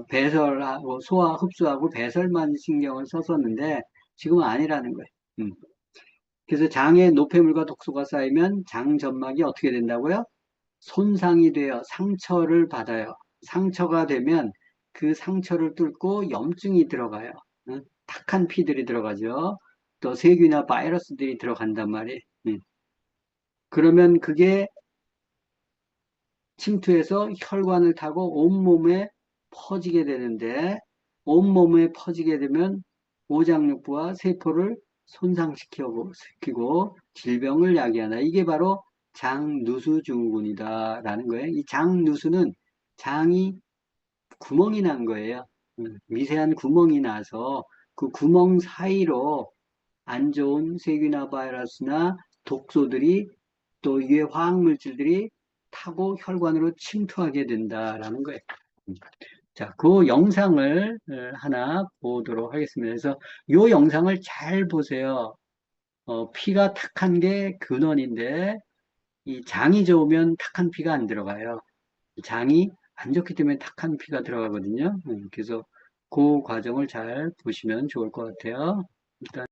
배설하고 소화 흡수하고 배설만 신경을 썼었는데 지금은 아니라는 거예요. 음. 그래서 장에 노폐물과 독소가 쌓이면 장 점막이 어떻게 된다고요? 손상이 되어 상처를 받아요. 상처가 되면 그 상처를 뚫고 염증이 들어가요. 탁한 피들이 들어가죠. 또 세균이나 바이러스들이 들어간단 말이에요. 그러면 그게 침투해서 혈관을 타고 온몸에 퍼지게 되는데 온몸에 퍼지게 되면 오장육부와 세포를 손상시키고 질병을 야기한다. 이게 바로 장누수 증후군이다라는 거예요. 이 장누수는 장이 구멍이 난 거예요. 미세한 구멍이 나서 그 구멍 사이로 안 좋은 세균이나 바이러스나 독소들이 또 유해 화학물질들이 타고 혈관으로 침투하게 된다라는 거예요. 자, 그 영상을 하나 보도록 하겠습니다. 그래서 이 영상을 잘 보세요. 피가 탁한 게 근원인데 이 장이 좋으면 탁한 피가 안 들어가요. 장이 안 좋기 때문에 탁한 피가 들어가거든요. 그래서 그 과정을 잘 보시면 좋을 것 같아요. 일단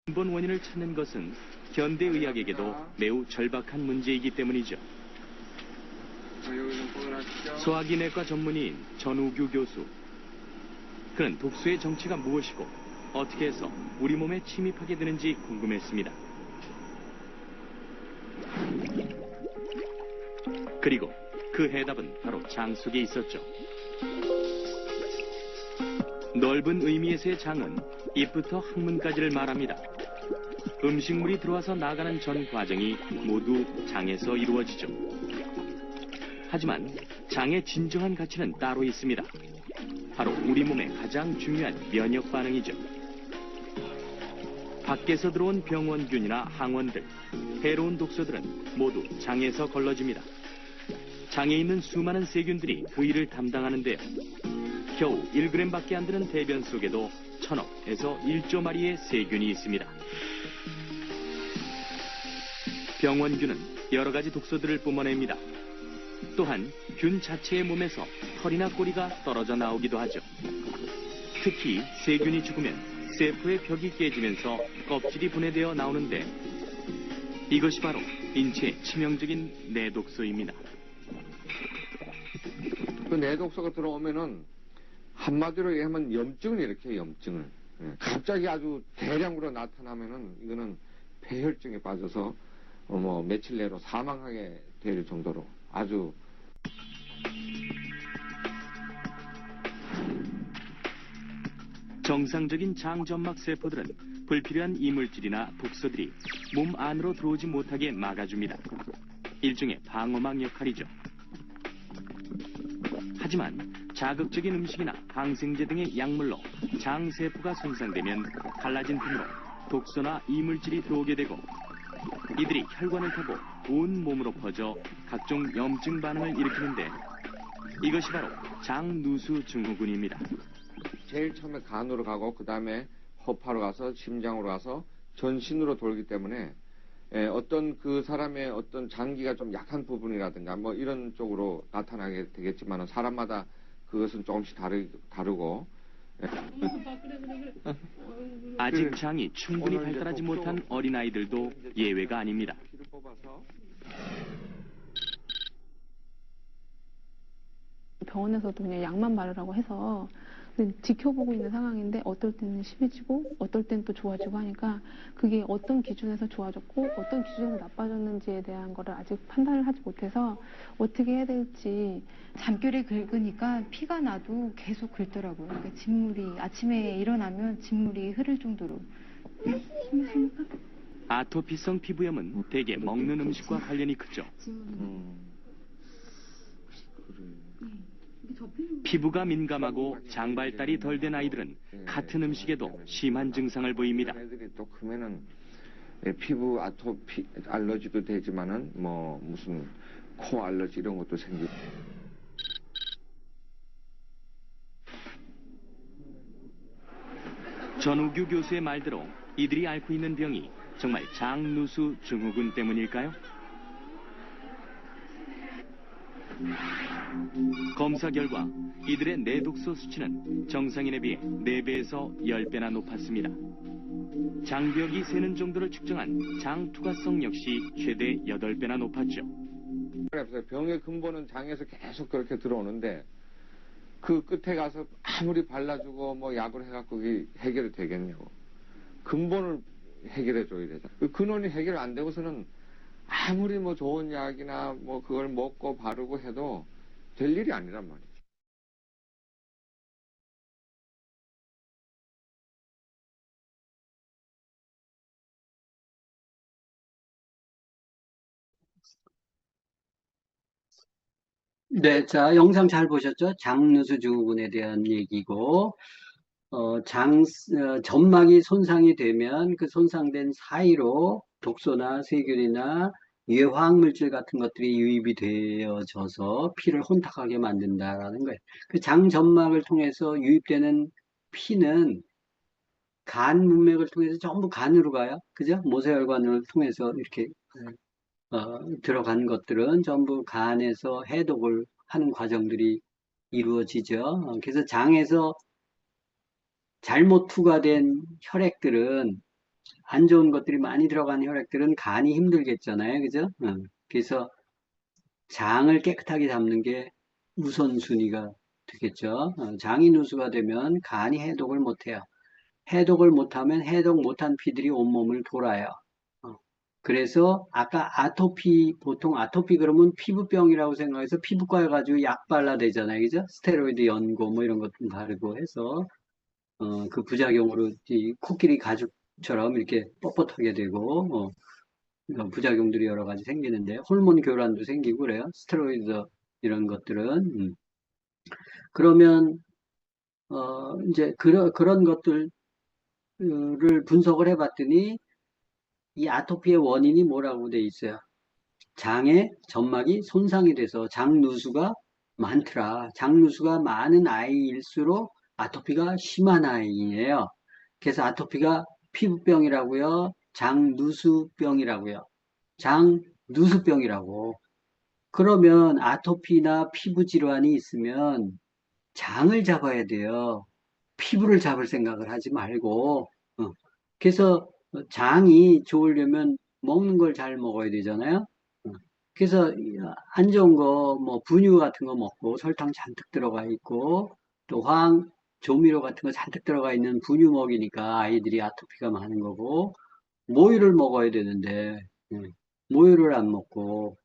근본 원인을 찾는 것은 현대의학에게도 매우 절박한 문제이기 때문이죠. 소화기 내과 전문의인 전우규 교수. 그는 독소의 정체가 무엇이고 어떻게 해서 우리 몸에 침입하게 되는지 궁금했습니다. 그리고 그 해답은 바로 장 속에 있었죠. 넓은 의미에서의 장은 입부터 항문까지를 말합니다. 음식물이 들어와서 나가는 전 과정이 모두 장에서 이루어지죠. 하지만 장의 진정한 가치는 따로 있습니다. 바로 우리 몸의 가장 중요한 면역 반응이죠. 밖에서 들어온 병원균이나 항원들, 해로운 독소들은 모두 장에서 걸러집니다. 장에 있는 수많은 세균들이 그 일을 담당하는데요. 겨우 1g밖에 안 되는 대변 속에도 1000억에서 1조 마리의 세균이 있습니다. 병원균은 여러 가지 독소들을 뿜어냅니다. 또한 균 자체의 몸에서 털이나 꼬리가 떨어져 나오기도 하죠. 특히 세균이 죽으면 세포의 벽이 깨지면서 껍질이 분해되어 나오는데 이것이 바로 인체에 치명적인 내독소입니다. 그 내독소가 들어오면은 한마디로 얘기하면 염증을 일으켜요, 염증을. 갑자기 아주 대량으로 나타나면은 이거는 폐혈증에 빠져서 뭐 며칠 내로 사망하게 될 정도로 아주 정상적인 장점막 세포들은 불필요한 이물질이나 독소들이 몸 안으로 들어오지 못하게 막아줍니다. 일종의 방어막 역할이죠. 하지만 자극적인 음식이나 항생제 등의 약물로 장세포가 손상되면 갈라진 틈으로 독소나 이물질이 들어오게 되고 이들이 혈관을 타고 온 몸으로 퍼져 각종 염증 반응을 일으키는데 이것이 바로 장누수 증후군입니다. 제일 처음에 간으로 가고 그 다음에 허파로 가서 심장으로 가서 전신으로 돌기 때문에 어떤 그 사람의 어떤 장기가 좀 약한 부분이라든가 뭐 이런 쪽으로 나타나게 되겠지만 사람마다 그것은 조금씩 다르고 아직 장이 충분히 발달하지 못한 어린아이들도 예외가 아닙니다. 병원에서도 그냥 약만 바르라고 해서 지켜보고 있는 상황인데 어떨 때는 심해지고 어떨 때는 또 좋아지고 하니까 그게 어떤 기준에서 좋아졌고 어떤 기준에서 나빠졌는지에 대한 거를 아직 판단을 하지 못해서 어떻게 해야 될지. 잠결에 긁으니까 피가 나도 계속 긁더라고요. 그러니까 진물이 아침에 일어나면 진물이 흐를 정도로. 아토피성 피부염은 대개 먹는 음식과 관련이 크죠. 피부가 민감하고 장 발달이 덜 된 아이들은 같은 음식에도 심한 증상을 보입니다. 애들이 또 크면은 피부 아토피 알러지도 되지만은 뭐 무슨 코 알러지 이런 것도 생기고. 전우규 교수의 말대로 이들이 앓고 있는 병이 정말 장누수 증후군 때문일까요? 검사 결과 이들의 내독소 수치는 정상인에 비해 4배에서 10배나 높았습니다. 장벽이 새는 정도를 측정한 장투과성 역시 최대 8배나 높았죠. 그래서 병의 근본은 장에서 계속 그렇게 들어오는데 그 끝에 가서 아무리 발라주고 뭐 약을 해갖고 그게 해결이 되겠냐고. 근본을 해결해 줘야 되잖아. 그 근원이 해결 안 되고서는 아무리 뭐 좋은 약이나 뭐 그걸 먹고 바르고 해도 될 일이 아니란 말이야. 네, 자, 영상 잘 보셨죠? 장누수 증후군에 대한 얘기고, 점막이 손상이 되면 그 손상된 사이로 독소나 세균이나 유해 화학물질 같은 것들이 유입이 되어져서 피를 혼탁하게 만든다라는 거예요. 그 장점막을 통해서 유입되는 피는 간 문맥을 통해서 전부 간으로 가요. 그죠? 모세혈관을 통해서 이렇게 들어간 것들은 전부 간에서 해독을 하는 과정들이 이루어지죠. 그래서 장에서 잘못 투과된 혈액들은 안 좋은 것들이 많이 들어간 혈액들은 간이 힘들겠잖아요. 그죠? 그래서 장을 깨끗하게 잡는 게 우선순위가 되겠죠. 장이 누수가 되면 간이 해독을 못해요. 해독을 못하면 해독 못한 피들이 온몸을 돌아요. 그래서 아까 아토피, 보통 아토피 그러면 피부병이라고 생각해서 피부과에 가지고 약 발라대잖아요. 그죠? 스테로이드 연고 뭐 이런 것도 바르고 해서 그 부작용으로 이 코끼리 가죽처럼 이렇게 뻣뻣하게 되고 이런 부작용들이 여러 가지 생기는데 호르몬 교란도 생기고 그래요. 스테로이드 이런 것들은 그러면 이제 그런 것들을 분석을 해봤더니 이 아토피의 원인이 뭐라고 돼 있어요? 장의 점막이 손상이 돼서 장누수가 많더라. 장누수가 많은 아이일수록 아토피가 심한 아이예요. 그래서 아토피가 피부병이라고요. 장누수병이라고요. 장누수병이라고. 그러면 아토피나 피부 질환이 있으면 장을 잡아야 돼요. 피부를 잡을 생각을 하지 말고. 그래서 장이 좋으려면 먹는 걸 잘 먹어야 되잖아요. 그래서 안 좋은 거, 뭐 분유 같은 거 먹고 설탕 잔뜩 들어가 있고 또 화학 조미료 같은 거 잔뜩 들어가 있는 분유 먹이니까 아이들이 아토피가 많은 거고 모유를 먹어야 되는데 모유를 안 먹고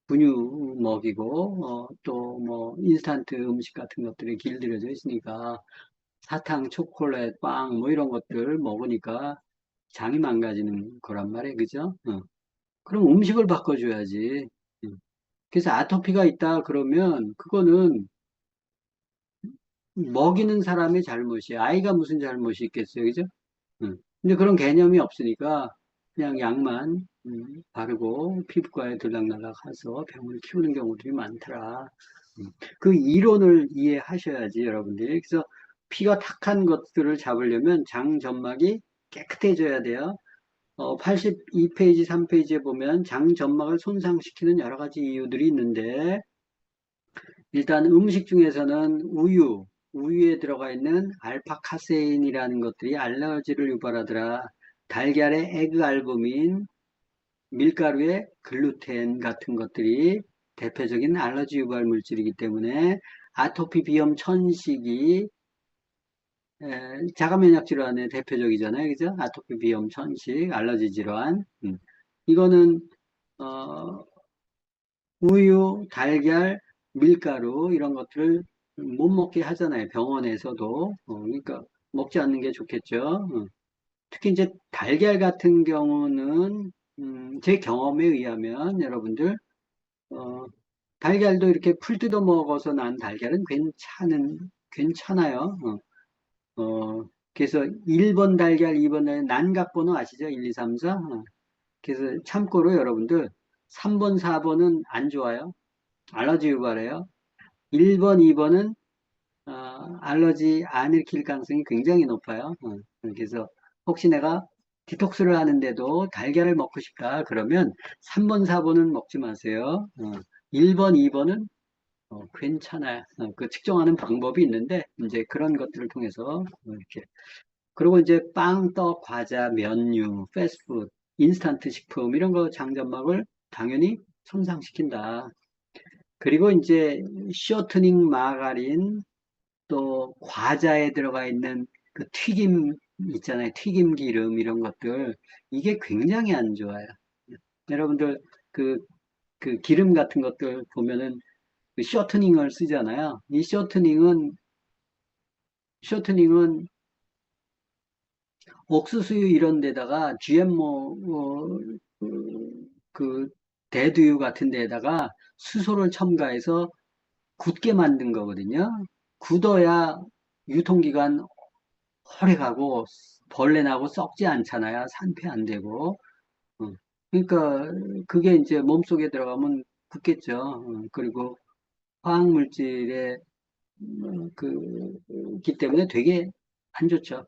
분유 먹이고 또 뭐 인스턴트 음식 같은 것들이 길들여져 있으니까 사탕, 초콜릿, 빵 뭐 이런 것들 먹으니까 장이 망가지는 거란 말이에요. 그죠? 그럼 음식을 바꿔줘야지. 그래서 아토피가 있다 그러면 그거는 먹이는 사람의 잘못이야. 아이가 무슨 잘못이 있겠어요. 그죠? 근데 그런 개념이 없으니까 그냥 약만 바르고 피부과에 들락날락 가서 병을 키우는 경우들이 많더라. 그 이론을 이해하셔야지 여러분들이. 그래서 피가 탁한 것들을 잡으려면 장 점막이 깨끗해져야 돼요. 82페이지, 3페이지에 보면 장 점막을 손상시키는 여러 가지 이유들이 있는데 일단 음식 중에서는 우유에 들어가 있는 알파카세인이라는 것들이 알러지를 유발하더라. 달걀의 에그알부민, 밀가루의 글루텐 같은 것들이 대표적인 알러지 유발 물질이기 때문에 아토피 비염 천식이 자가 면역 질환의 대표적이잖아요. 그죠? 아토피, 비염, 천식, 알러지 질환. 이거는, 어, 우유, 달걀, 밀가루, 이런 것들을 못 먹게 하잖아요. 병원에서도. 그러니까, 먹지 않는 게 좋겠죠. 특히 이제 달걀 같은 경우는, 제 경험에 의하면 여러분들, 어, 달걀도 이렇게 풀 뜯어 먹어서 난 달걀은 괜찮아요. 그래서 1번 달걀, 2번 달걀, 난각번호 아시죠? 1, 2, 3, 4. 그래서 참고로 여러분들 3번, 4번은 안 좋아요. 알러지 유발해요. 1번, 2번은 알러지 안 일으킬 가능성이 굉장히 높아요. 그래서 혹시 내가 디톡스를 하는데도 달걀을 먹고 싶다 그러면 3번, 4번은 먹지 마세요. 1번, 2번은 괜찮아요. 그 측정하는 방법이 있는데 이제 그런 것들을 통해서 이렇게 그리고 이제 빵, 떡, 과자, 면류, 패스트푸드, 인스턴트 식품 이런 거 장점막을 당연히 손상시킨다. 그리고 이제 쇼트닝 마가린 또 과자에 들어가 있는 그 튀김 있잖아요. 튀김 기름 이런 것들 이게 굉장히 안 좋아요. 여러분들 그, 그 기름 같은 것들 보면은 그 쇼트닝을 쓰잖아요. 이 쇼트닝은 옥수수유 이런 데다가 GMO 그 대두유 같은 데다가 수소를 첨가해서 굳게 만든 거거든요. 굳어야 유통기간 오래 가고 벌레 나고 썩지 않잖아요. 산패 안 되고. 그러니까 그게 이제 몸속에 들어가면 굳겠죠. 그리고 화학물질의 기 때문에 되게 안 좋죠.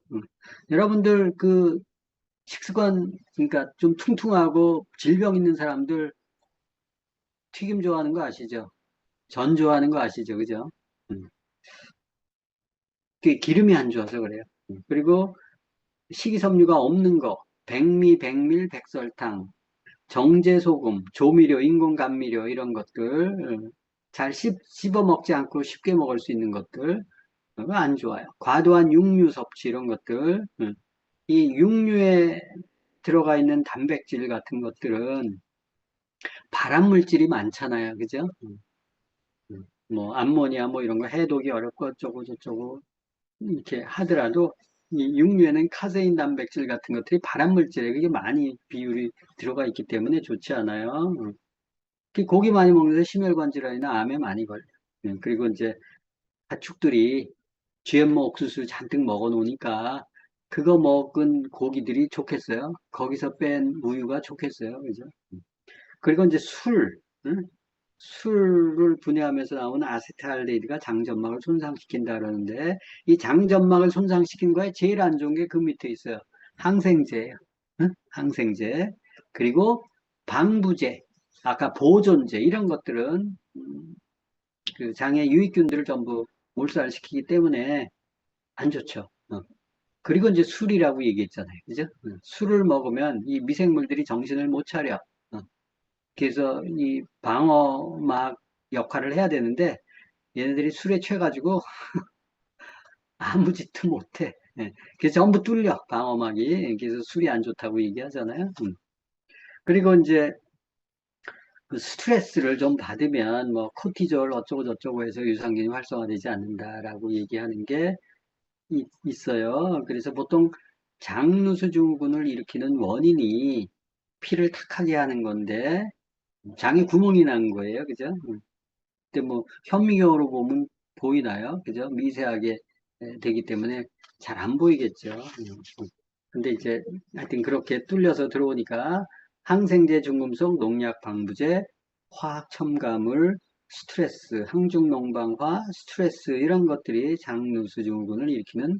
여러분들 그 식습관, 그러니까 좀 퉁퉁하고 질병 있는 사람들 튀김 좋아하는 거 아시죠? 전 좋아하는 거 아시죠? 그죠? 그게 기름이 안 좋아서 그래요. 그리고 식이섬유가 없는 거, 백미, 백밀, 백설탕, 정제소금, 조미료, 인공 감미료 이런 것들 잘 씹어 먹지 않고 쉽게 먹을 수 있는 것들 그거 안 좋아요. 과도한 육류 섭취 이런 것들 이 육류에 들어가 있는 단백질 같은 것들은 발암 물질이 많잖아요. 그죠? 뭐 암모니아 뭐 이런 거 해독이 어렵고 어쩌고 저쩌고 이렇게 하더라도 이 육류에는 카세인 단백질 같은 것들이 발암 물질에 그게 많이 비율이 들어가 있기 때문에 좋지 않아요. 고기 많이 먹는데 심혈관 질환이나 암에 많이 걸려요. 그리고 이제 가축들이 GMO 옥수수 잔뜩 먹어 놓으니까 그거 먹은 고기들이 좋겠어요. 거기서 뺀 우유가 좋겠어요. 그죠? 그리고 이제 응? 술을 분해하면서 나오는 아세트알데히드가 장점막을 손상시킨다 그러는데 이 장점막을 손상시킨 거에 제일 안 좋은 게 그 밑에 있어요. 항생제예요. 응? 항생제. 그리고 방부제, 아까 보존제 이런 것들은 그 장의 유익균들을 전부 몰살시키기 때문에 안 좋죠. 그리고 이제 술이라고 얘기했잖아요. 그죠? 술을 먹으면 이 미생물들이 정신을 못 차려. 그래서 이 방어막 역할을 해야 되는데 얘네들이 술에 취해가지고 아무 짓도 못해. 그래서 전부 뚫려 방어막이. 그래서 술이 안 좋다고 얘기하잖아요. 그리고 이제 그 스트레스를 좀 받으면 뭐 코티졸 어쩌고 저쩌고 해서 유산균이 활성화되지 않는다라고 얘기하는 게 있어요. 그래서 보통 장누수 증후군을 일으키는 원인이 피를 탁하게 하는 건데 장에 구멍이 난 거예요. 그죠? 근데 뭐 현미경으로 보면 보이나요? 그죠? 미세하게 되기 때문에 잘 안 보이겠죠. 근데 이제 하여튼 그렇게 뚫려서 들어오니까 항생제, 중금속, 농약, 방부제, 화학 첨가물, 스트레스, 항중농방화, 스트레스 이런 것들이 장누수 증후군을 일으키는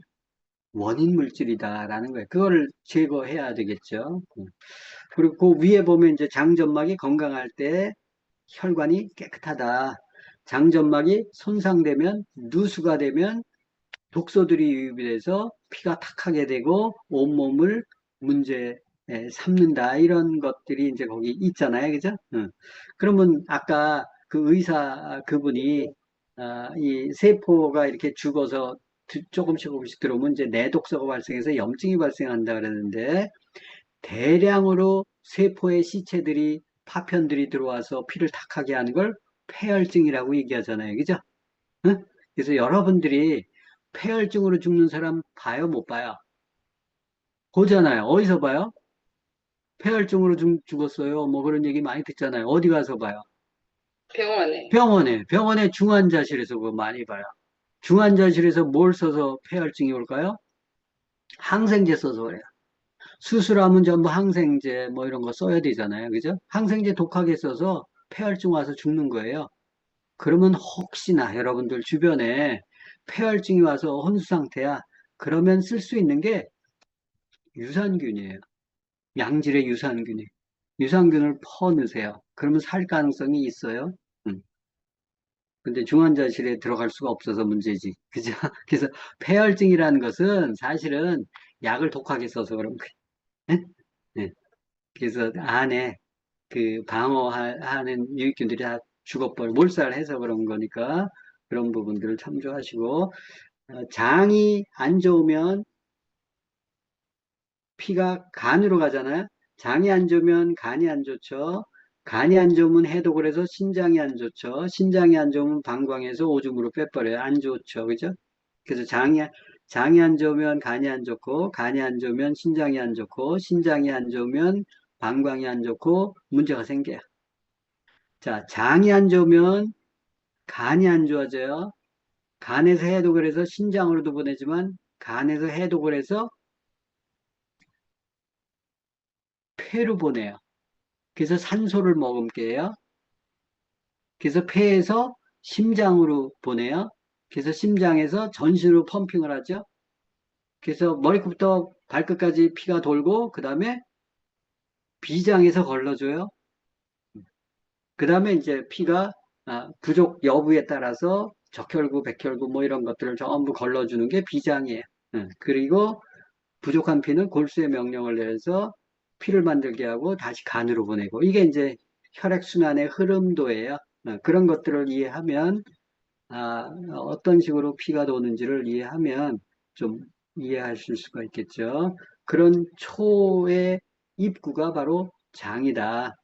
원인 물질이다라는 거예요. 그거를 제거해야 되겠죠. 그리고 그 위에 보면 이제 장점막이 건강할 때 혈관이 깨끗하다. 장점막이 손상되면 누수가 되면 독소들이 유입이 돼서 피가 탁하게 되고 온몸을 문제 삼는다. 이런 것들이 이제 거기 있잖아요. 그죠? 그러면 아까 그 의사 그분이 이 세포가 이렇게 죽어서 조금씩 들어오면 이제 내독소가 발생해서 염증이 발생한다 그러는데, 대량으로 세포의 시체들이, 파편들이 들어와서 피를 탁하게 하는 걸 폐혈증이라고 얘기하잖아요. 그죠? 응? 그래서 여러분들이 폐혈증으로 죽는 사람 봐요, 못 봐요? 보잖아요. 어디서 봐요? 폐혈증으로 죽었어요. 뭐 그런 얘기 많이 듣잖아요. 어디 가서 봐요? 병원에 중환자실에서 그거 많이 봐요. 중환자실에서 뭘 써서 폐혈증이 올까요? 항생제 써서 그래요. 수술하면 전부 항생제 뭐 이런 거 써야 되잖아요. 그죠? 항생제 독하게 써서 폐혈증 와서 죽는 거예요. 그러면 혹시나 여러분들 주변에 폐혈증이 와서 혼수 상태야. 그러면 쓸 수 있는 게 유산균이에요. 양질의 유산균이. 유산균을 퍼 넣으세요. 그러면 살 가능성이 있어요. 근데 중환자실에 들어갈 수가 없어서 문제지. 그죠? 그래서 폐혈증이라는 것은 사실은 약을 독하게 써서 그런 거예요. 예? 예. 그래서 안에 그 방어하는 유익균들이 다 죽어버려 몰살해서 그런 거니까 그런 부분들을 참조하시고, 장이 안 좋으면 피가 간으로 가잖아요. 장이 안 좋으면 간이 안 좋죠. 간이 안 좋으면 해독을 해서 신장이 안 좋죠. 신장이 안 좋으면 방광에서 오줌으로 빼버려요. 안 좋죠. 그죠? 그래서 장이 안 좋으면 간이 안 좋고, 간이 안 좋으면 신장이 안 좋고, 신장이 안 좋으면 방광이 안 좋고, 문제가 생겨요. 자, 장이 안 좋으면 간이 안 좋아져요. 간에서 해독을 해서 신장으로도 보내지만, 간에서 해독을 해서 폐로 보내요. 그래서 산소를 머금게 해요. 그래서 폐에서 심장으로 보내요. 그래서 심장에서 전신으로 펌핑을 하죠. 그래서 머리끝부터 발끝까지 피가 돌고, 그 다음에 비장에서 걸러줘요. 그 다음에 이제 피가 부족 여부에 따라서 적혈구, 백혈구 뭐 이런 것들을 전부 걸러주는 게 비장이에요. 그리고 부족한 피는 골수에 명령을 내려서 피를 만들게 하고 다시 간으로 보내고, 이게 이제 혈액순환의 흐름도예요. 그런 것들을 이해하면, 어떤 식으로 피가 도는지를 이해하면 좀 이해하실 수가 있겠죠. 그런 초의 입구가 바로 장이다.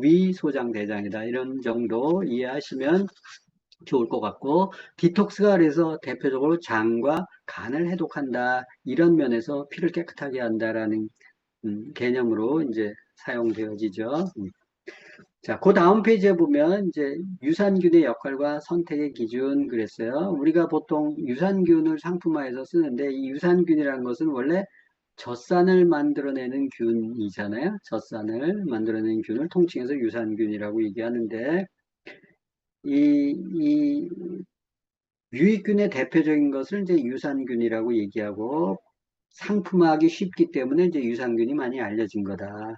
위소장대장이다. 이런 정도 이해하시면 좋을 것 같고, 디톡스가 그래서 대표적으로 장과 간을 해독한다. 이런 면에서 피를 깨끗하게 한다라는 개념으로 이제 사용되어지죠. 자, 그 다음 페이지에 보면 이제 유산균의 역할과 선택의 기준 그랬어요. 우리가 보통 유산균을 상품화해서 쓰는데, 이 유산균이라는 것은 원래 젖산을 만들어내는 균이잖아요. 젖산을 만들어내는 균을 통칭해서 유산균이라고 얘기하는데, 이 유익균의 대표적인 것을 이제 유산균이라고 얘기하고, 상품화하기 쉽기 때문에 이제 유산균이 많이 알려진 거다.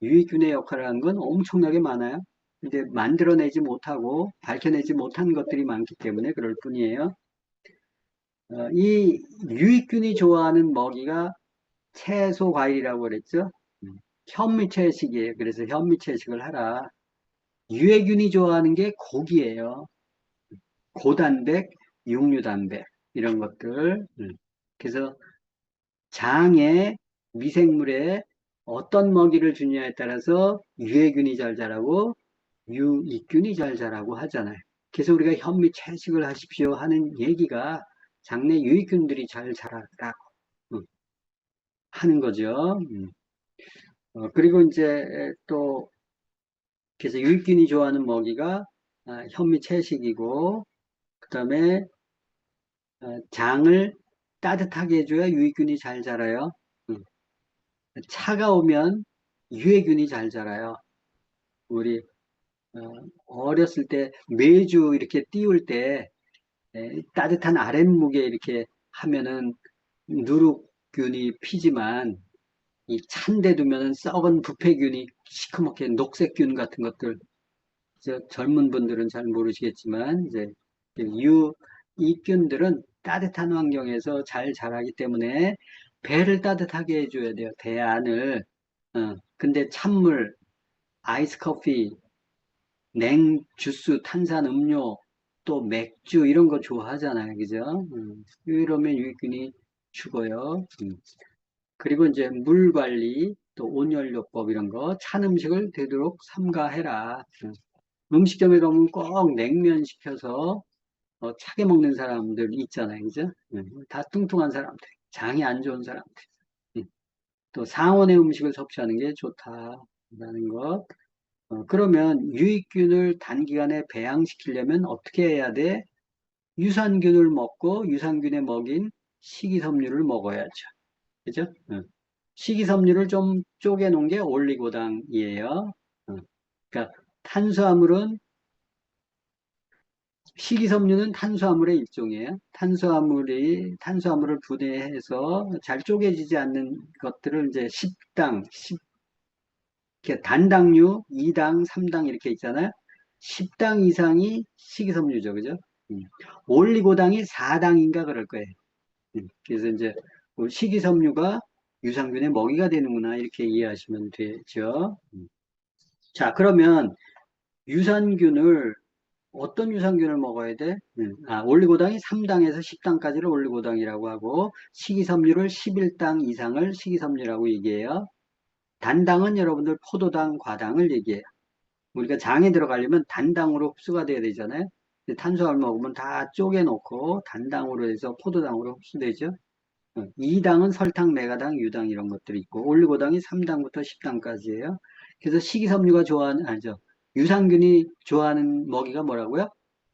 유익균의 역할을 하는 건 엄청나게 많아요. 이제 만들어내지 못하고 밝혀내지 못한 것들이 많기 때문에 그럴 뿐이에요. 이 유익균이 좋아하는 먹이가 채소, 과일이라고 그랬죠. 현미채식이에요. 그래서 현미채식을 하라. 유해균이 좋아하는 게 고기예요. 고단백, 육류단백 이런 것들. 그래서 장에 미생물에 어떤 먹이를 주냐에 따라서 유해균이 잘 자라고 유익균이 잘 자라고 하잖아요. 그래서 우리가 현미채식을 하십시오 하는 얘기가 장내 유익균들이 잘 자라라고 하는 거죠. 그리고 이제 또 그래서 유익균이 좋아하는 먹이가 현미채식이고, 그 다음에 장을 따뜻하게 해줘야 유익균이 잘 자라요. 차가우면 유해균이 잘 자라요. 우리 어렸을 때 매주 이렇게 띄울 때 따뜻한 아랫목에 이렇게 하면은 누룩균이 피지만, 이 찬데 두면은 썩은 부패균이 시커멓게 녹색균 같은 것들, 젊은 분들은 잘 모르시겠지만 이제 이 균들은 따뜻한 환경에서 잘 자라기 때문에 배를 따뜻하게 해줘야 돼요. 배 안을. 근데 찬물, 아이스 커피, 냉 주스, 탄산 음료, 또 맥주 이런 거 좋아하잖아요. 그죠? 이러면 유익균이 죽어요. 그리고 이제 물 관리, 또 온연료법 이런 거, 찬 음식을 되도록 삼가해라. 음식점에 가면 꼭 냉면 시켜서 차게 먹는 사람들 있잖아요. 그죠? 다 뚱뚱한 사람들, 장이 안 좋은 사람들. 또 상온의 음식을 섭취하는 게 좋다라는 것. 그러면 유익균을 단기간에 배양시키려면 어떻게 해야 돼? 유산균을 먹고 유산균에 먹인 식이섬유를 먹어야죠. 그죠? 식이섬유를 좀 쪼개 놓은 게 올리고당이에요. 그러니까 탄수화물은 식이섬유는 탄수화물의 일종이에요. 탄수화물을 분해해서 잘 쪼개지지 않는 것들을 이제 10당, 이렇게 단당류 2당, 3당 이렇게 있잖아요. 10당 이상이 식이섬유죠. 그죠? 올리고당이 4당인가 그럴 거예요. 그래서 이제 식이섬유가 유산균의 먹이가 되는구나 이렇게 이해하시면 되죠. 자, 그러면 유산균을 어떤 유산균을 먹어야 돼? 올리고당이 3당에서 10당까지를 올리고당이라고 하고 식이섬유를 11당 이상을 식이섬유라고 얘기해요. 단당은 여러분들 포도당, 과당을 얘기해요. 우리가 장에 들어가려면 단당으로 흡수가 돼야 되잖아요. 탄수화물 먹으면 다 쪼개놓고 단당으로 해서 포도당으로 흡수되죠. 2당은 설탕, 메가당, 유당 이런 것들이 있고 올리고당이 3당부터 10당까지예요. 그래서 식이섬유가 좋아하는 아니죠. 유산균이 좋아하는 먹이가 뭐라고요?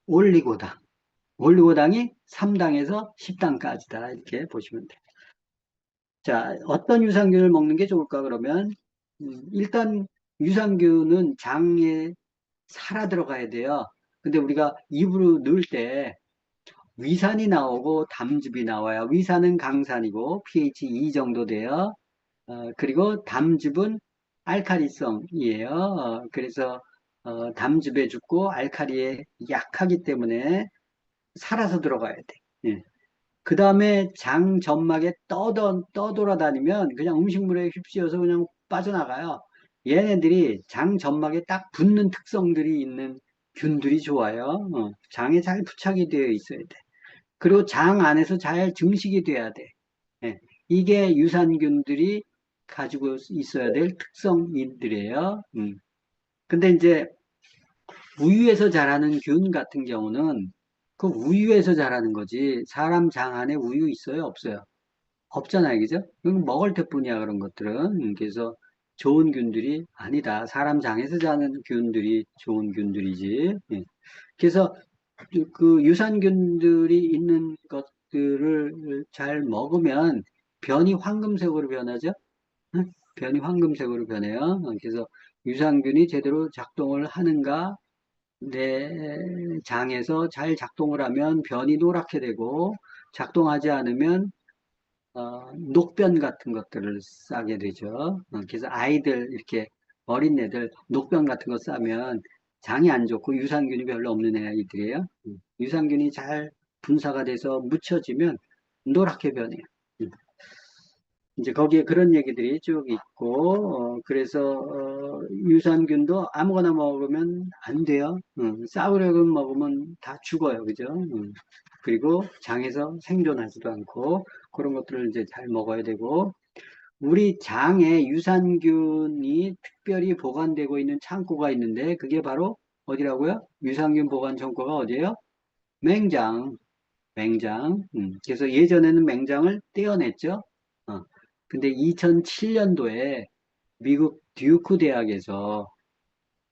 올리고당. 올리고당이 3당에서 10당까지다. 이렇게 보시면 돼요. 자, 어떤 유산균을 먹는 게 좋을까 그러면 일단 유산균은 장에 살아 들어가야 돼요. 근데 우리가 입으로 넣을 때 위산이 나오고 담즙이 나와요. 위산은 강산이고 pH 2 정도 돼요. 그리고 담즙은 알칼리성이에요. 그래서 담즙에 죽고 알칼리에 약하기 때문에 살아서 들어가야 돼. 예. 그 다음에 장 점막에 떠돌아다니면 그냥 음식물에 휩쓰여서 그냥 빠져나가요. 얘네들이 장 점막에 딱 붙는 특성들이 있는 균들이 좋아요. 장에 잘 부착이 되어 있어야 돼. 그리고 장 안에서 잘 증식이 돼야 돼. 예. 이게 유산균들이 가지고 있어야 될 특성들이에요. 근데 이제 우유에서 자라는 균 같은 경우는 그 우유에서 자라는 거지. 사람 장 안에 우유 있어요? 없어요? 없잖아요. 그죠? 그건 먹을 때뿐이야, 그런 것들은. 그래서 좋은 균들이 아니다. 사람 장에서 자라는 균들이 좋은 균들이지. 예. 그래서 그 유산균들이 있는 것들을 잘 먹으면 변이 황금색으로 변하죠? 응? 변이 황금색으로 변해요. 그래서 유산균이 제대로 작동을 하는가, 내 장에서 잘 작동을 하면 변이 노랗게 되고, 작동하지 않으면 녹변 같은 것들을 싸게 되죠. 그래서 아이들, 이렇게 어린애들 녹변 같은 거 싸면 장이 안 좋고 유산균이 별로 없는 아이들이에요. 유산균이 잘 분사가 돼서 묻혀지면 노랗게 변해요. 이제 거기에 그런 얘기들이 쭉 있고, 그래서 유산균도 아무거나 먹으면 안 돼요. 싸구려금 먹으면 다 죽어요. 그죠? 그리고 장에서 생존하지도 않고 그런 것들을 이제 잘 먹어야 되고, 우리 장에 유산균이 특별히 보관되고 있는 창고가 있는데 그게 바로 어디라고요? 유산균 보관 창고가 어디예요? 맹장. 맹장. 그래서 예전에는 맹장을 떼어냈죠. 근데 2007년도에 미국 듀크 대학에서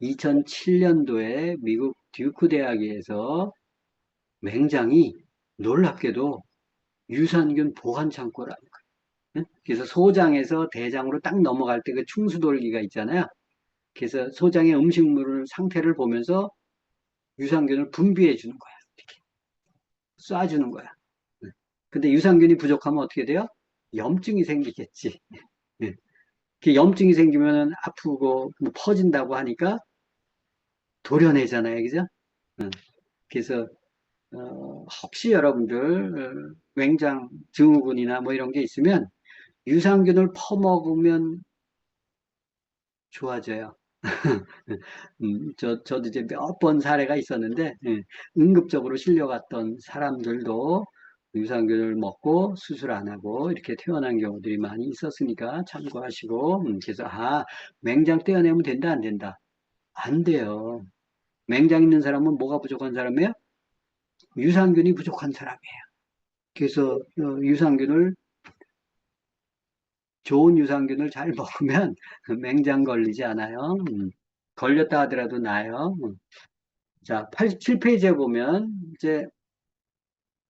2007년도에 미국 듀크 대학에서 맹장이 놀랍게도 유산균 보관 창고라는 거예요. 그래서 소장에서 대장으로 딱 넘어갈 때 그 충수돌기가 있잖아요. 그래서 소장의 음식물 상태를 보면서 유산균을 분비해 주는 거야. 이렇게 쏴주는 거야. 근데 유산균이 부족하면 어떻게 돼요? 염증이 생기겠지. 그 염증이 생기면 아프고 뭐 퍼진다고 하니까 도려내잖아요. 그죠? 그래서 혹시 여러분들 맹장 증후군이나 뭐 이런 게 있으면 유산균을 퍼먹으면 좋아져요. 저도 이제 몇 번 사례가 있었는데, 응급적으로 실려갔던 사람들도 유산균을 먹고 수술 안 하고 이렇게 퇴원한 경우들이 많이 있었으니까 참고하시고, 그래서, 맹장 떼어내면 된다, 안 된다? 안 돼요. 맹장 있는 사람은 뭐가 부족한 사람이에요? 유산균이 부족한 사람이에요. 그래서, 좋은 유산균을 잘 먹으면 맹장 걸리지 않아요. 걸렸다 하더라도 나아요. 자, 87페이지에 보면 이제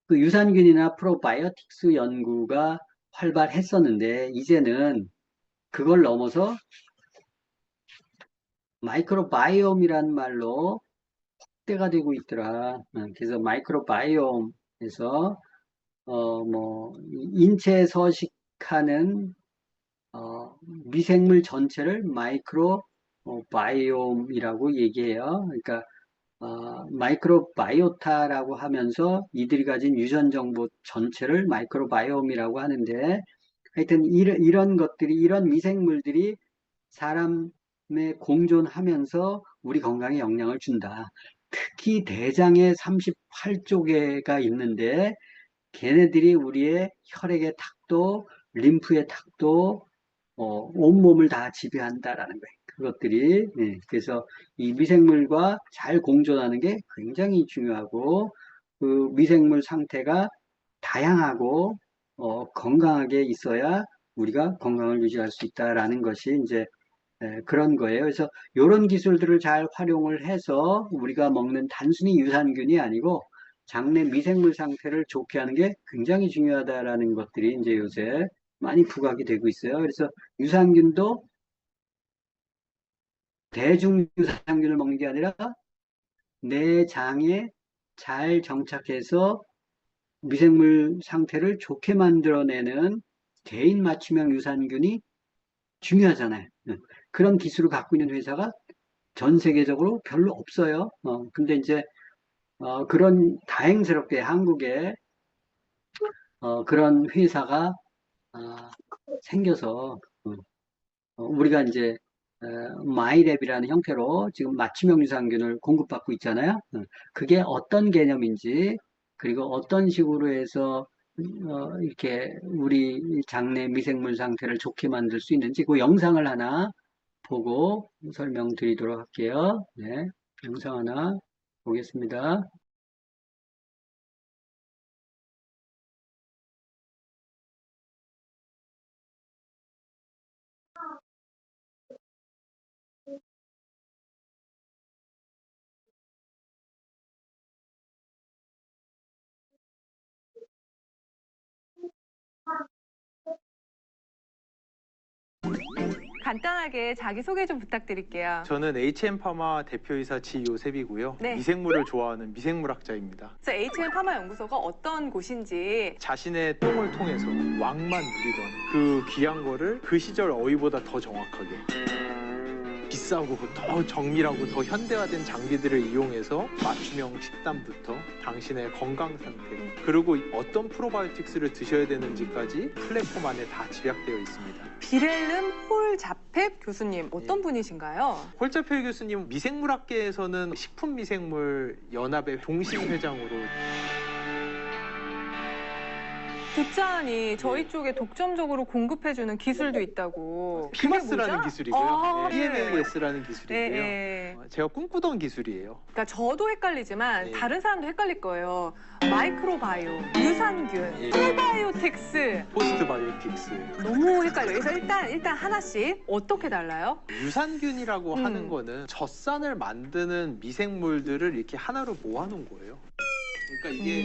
그 유산균이나 프로바이오틱스 연구가 활발했었는데 이제는 그걸 넘어서 마이크로바이옴이라는 말로 확대가 되고 있더라. 그래서 마이크로바이옴에서 인체에 서식하는 미생물 전체를 마이크로바이옴이라고 얘기해요. 그러니까 마이크로바이오타라고 하면서 이들이 가진 유전 정보 전체를 마이크로바이옴이라고 하는데 하여튼 이런 것들이 이런 미생물들이 사람에 공존하면서 우리 건강에 영향을 준다. 특히 대장에 38조 개가 있는데 걔네들이 우리의 혈액의 탁도, 림프의 탁도, 온몸을 다 지배한다라는 거예요. 그것들이. 그래서 이 미생물과 잘 공존하는 게 굉장히 중요하고, 그 미생물 상태가 다양하고, 건강하게 있어야 우리가 건강을 유지할 수 있다라는 것이 이제 그런 거예요. 그래서 이런 기술들을 잘 활용을 해서 우리가 먹는 단순히 유산균이 아니고 장내 미생물 상태를 좋게 하는 게 굉장히 중요하다라는 것들이 이제 요새 많이 부각이 되고 있어요. 그래서 유산균도 대중 유산균을 먹는 게 아니라 내 장에 잘 정착해서 미생물 상태를 좋게 만들어내는 개인 맞춤형 유산균이 중요하잖아요. 그런 기술을 갖고 있는 회사가 전 세계적으로 별로 없어요. 근데 이제 그런 다행스럽게 한국에 그런 회사가 생겨서 우리가 이제 마이랩이라는 형태로 지금 맞춤형 유산균을 공급받고 있잖아요. 그게 어떤 개념인지 그리고 어떤 식으로 해서 이렇게 우리 장내 미생물 상태를 좋게 만들 수 있는지 그 영상을 하나 보고 설명드리도록 할게요. 네, 영상 하나 보겠습니다. 간단하게 자기소개 좀 부탁드릴게요. 저는 HM파마 대표이사 지요셉이고요. 네. 미생물을 좋아하는 미생물학자입니다. 그래서 HM파마 연구소가 어떤 곳인지 자신의 똥을 통해서 왕만 누리던 그 귀한 거를 그 시절 어휘보다 더 정확하게 비싸고 더 정밀하고 더 현대화된 장비들을 이용해서 맞춤형 식단부터 당신의 건강 상태 그리고 어떤 프로바이오틱스를 드셔야 되는지까지 플랫폼 안에 다 집약되어 있습니다. 비렐름 폴 자펩 교수님 어떤 분이신가요? 홀자펠 교수님 미생물학계에서는 식품미생물 연합의 동심 회장으로 두짠이 저희 쪽에 독점적으로 공급해주는 기술도 있다고. 피마스라는 기술이고요. 네. PMAS라는 기술이고요. 네. 제가 꿈꾸던 기술이에요. 그러니까 저도 헷갈리지만 네. 다른 사람도 헷갈릴 거예요. 마이크로바이오, 유산균, 프로바이오틱스 포스트 바이오틱스. 너무 헷갈려요. 그래서 일단 하나씩 어떻게 달라요? 유산균이라고 하는 거는 젖산을 만드는 미생물들을 이렇게 하나로 모아놓은 거예요. 그러니까 이게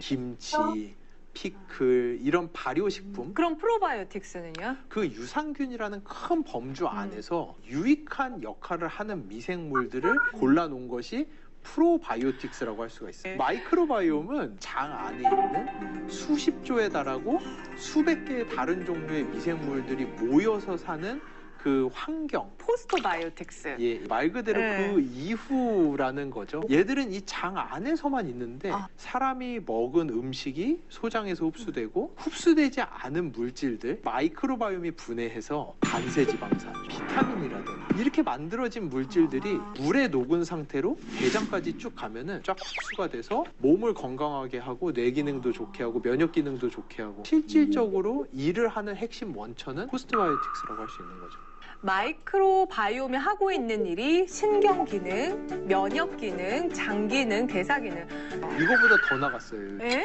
김치, 피클 이런 발효식품 그럼 프로바이오틱스는요? 그 유산균이라는 큰 범주 안에서 유익한 역할을 하는 미생물들을 골라놓은 것이 프로바이오틱스라고 할 수가 있어요. 마이크로바이옴은 장 안에 있는 수십 조에 달하고 수백 개의 다른 종류의 미생물들이 모여서 사는 그 환경, 포스트바이오틱스. 예, 말 그대로 네. 그 이후라는 거죠. 얘들은 이 장 안에서만 있는데 사람이 먹은 음식이 소장에서 흡수되고 흡수되지 않은 물질들, 마이크로바이옴이 분해해서 단세지방산, 비타민이라든지 이렇게 만들어진 물질들이 물에 녹은 상태로 대장까지 쭉 가면은 쫙 흡수가 돼서 몸을 건강하게 하고 뇌 기능도 좋게 하고 면역 기능도 좋게 하고 실질적으로 일을 하는 핵심 원천은 포스트바이오틱스라고 할 수 있는 거죠. 마이크로바이옴이 하고 있는 일이 신경 기능, 면역 기능, 장 기능, 대사 기능. 이거보다 더 나갔어요. 예?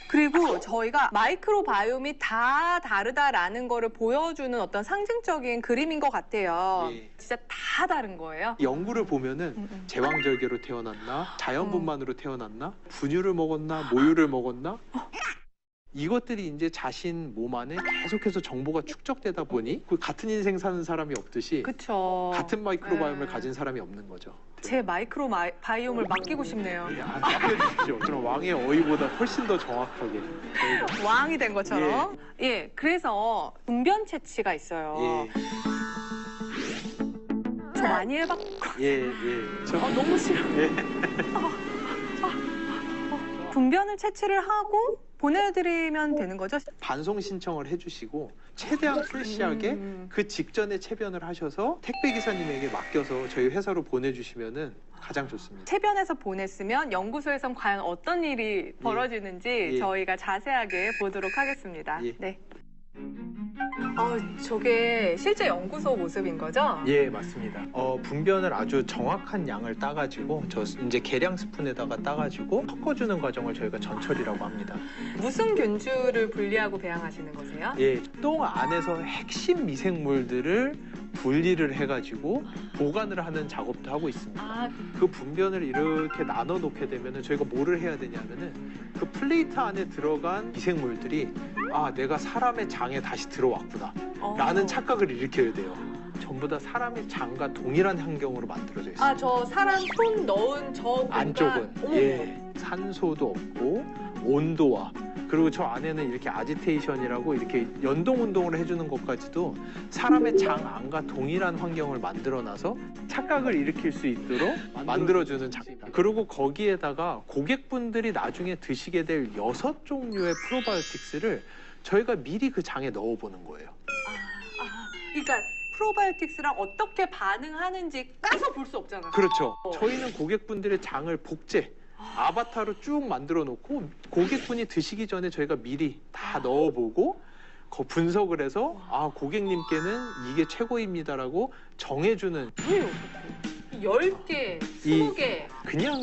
그리고 저희가 마이크로바이옴이 다 다르다라는 거를 보여주는 어떤 상징적인 그림인 것 같아요. 예. 진짜 다 다른 거예요. 연구를 보면은 제왕절개로 태어났나, 자연분만으로 태어났나, 분유를 먹었나, 모유를 먹었나, 이것들이 이제 자신 몸 안에 계속해서 정보가 축적되다 보니 그 같은 인생 사는 사람이 없듯이 그쵸. 같은 마이크로바이옴을 네. 가진 사람이 없는 거죠. 제 마이크로바이옴을 맡기고 싶네요. 맡겨주십시오. 저는 왕의 어휘보다 훨씬 더 정확하게. 왕이 된 것처럼. 예, 그래서 분변 채취가 있어요. 예, 저 많이 해봤고. 예. 너무 싫어. 예. 분변을 채취를 하고 보내드리면 되는 거죠? 반송 신청을 해주시고 최대한 프레시하게 그 직전에 체변을 하셔서 택배 기사님에게 맡겨서 저희 회사로 보내주시면은 가장 좋습니다. 체변해서 보냈으면 연구소에선 과연 어떤 일이 벌어지는지 예. 저희가 자세하게 보도록 하겠습니다. 예. 네. 저게 실제 연구소 모습인 거죠? 예, 맞습니다. 분변을 아주 정확한 양을 따가지고 저 이제 계량 스푼에다가 따가지고 섞어주는 과정을 저희가 전처리라고 합니다. 무슨 균주를 분리하고 배양하시는 거세요? 예, 똥 안에서 핵심 미생물들을 분리를 해가지고 보관을 하는 작업도 하고 있습니다. 그 분변을 이렇게 나눠 놓게 되면은 저희가 뭐를 해야 되냐면은 그 플레이트 안에 들어간 미생물들이 내가 사람의 장에 다시 들어왔구나 라는 착각을 일으켜야 돼요. 전부 다 사람의 장과 동일한 환경으로 만들어져 있어요. 저 사람 손 넣은 저 공간. 안쪽은 어머. 예, 산소도 없고 온도와 그리고 저 안에는 이렇게 아지테이션이라고 이렇게 연동 운동을 해주는 것까지도 사람의 장 안과 동일한 환경을 만들어놔서 착각을 일으킬 수 있도록 만들어주는 작품. 그리고 거기에다가 고객분들이 나중에 드시게 될 6종류의 프로바이오틱스를 저희가 미리 그 장에 넣어보는 거예요. 그러니까 프로바이오틱스랑 어떻게 반응하는지 까서 볼 수 없잖아요. 그렇죠. 저희는 고객분들의 장을 복제, 아바타로 쭉 만들어 놓고 고객분이 드시기 전에 저희가 미리 다 넣어보고 분석을 해서 고객님께는 이게 최고입니다라고 정해주는. 왜요? 10개, 20개. 그냥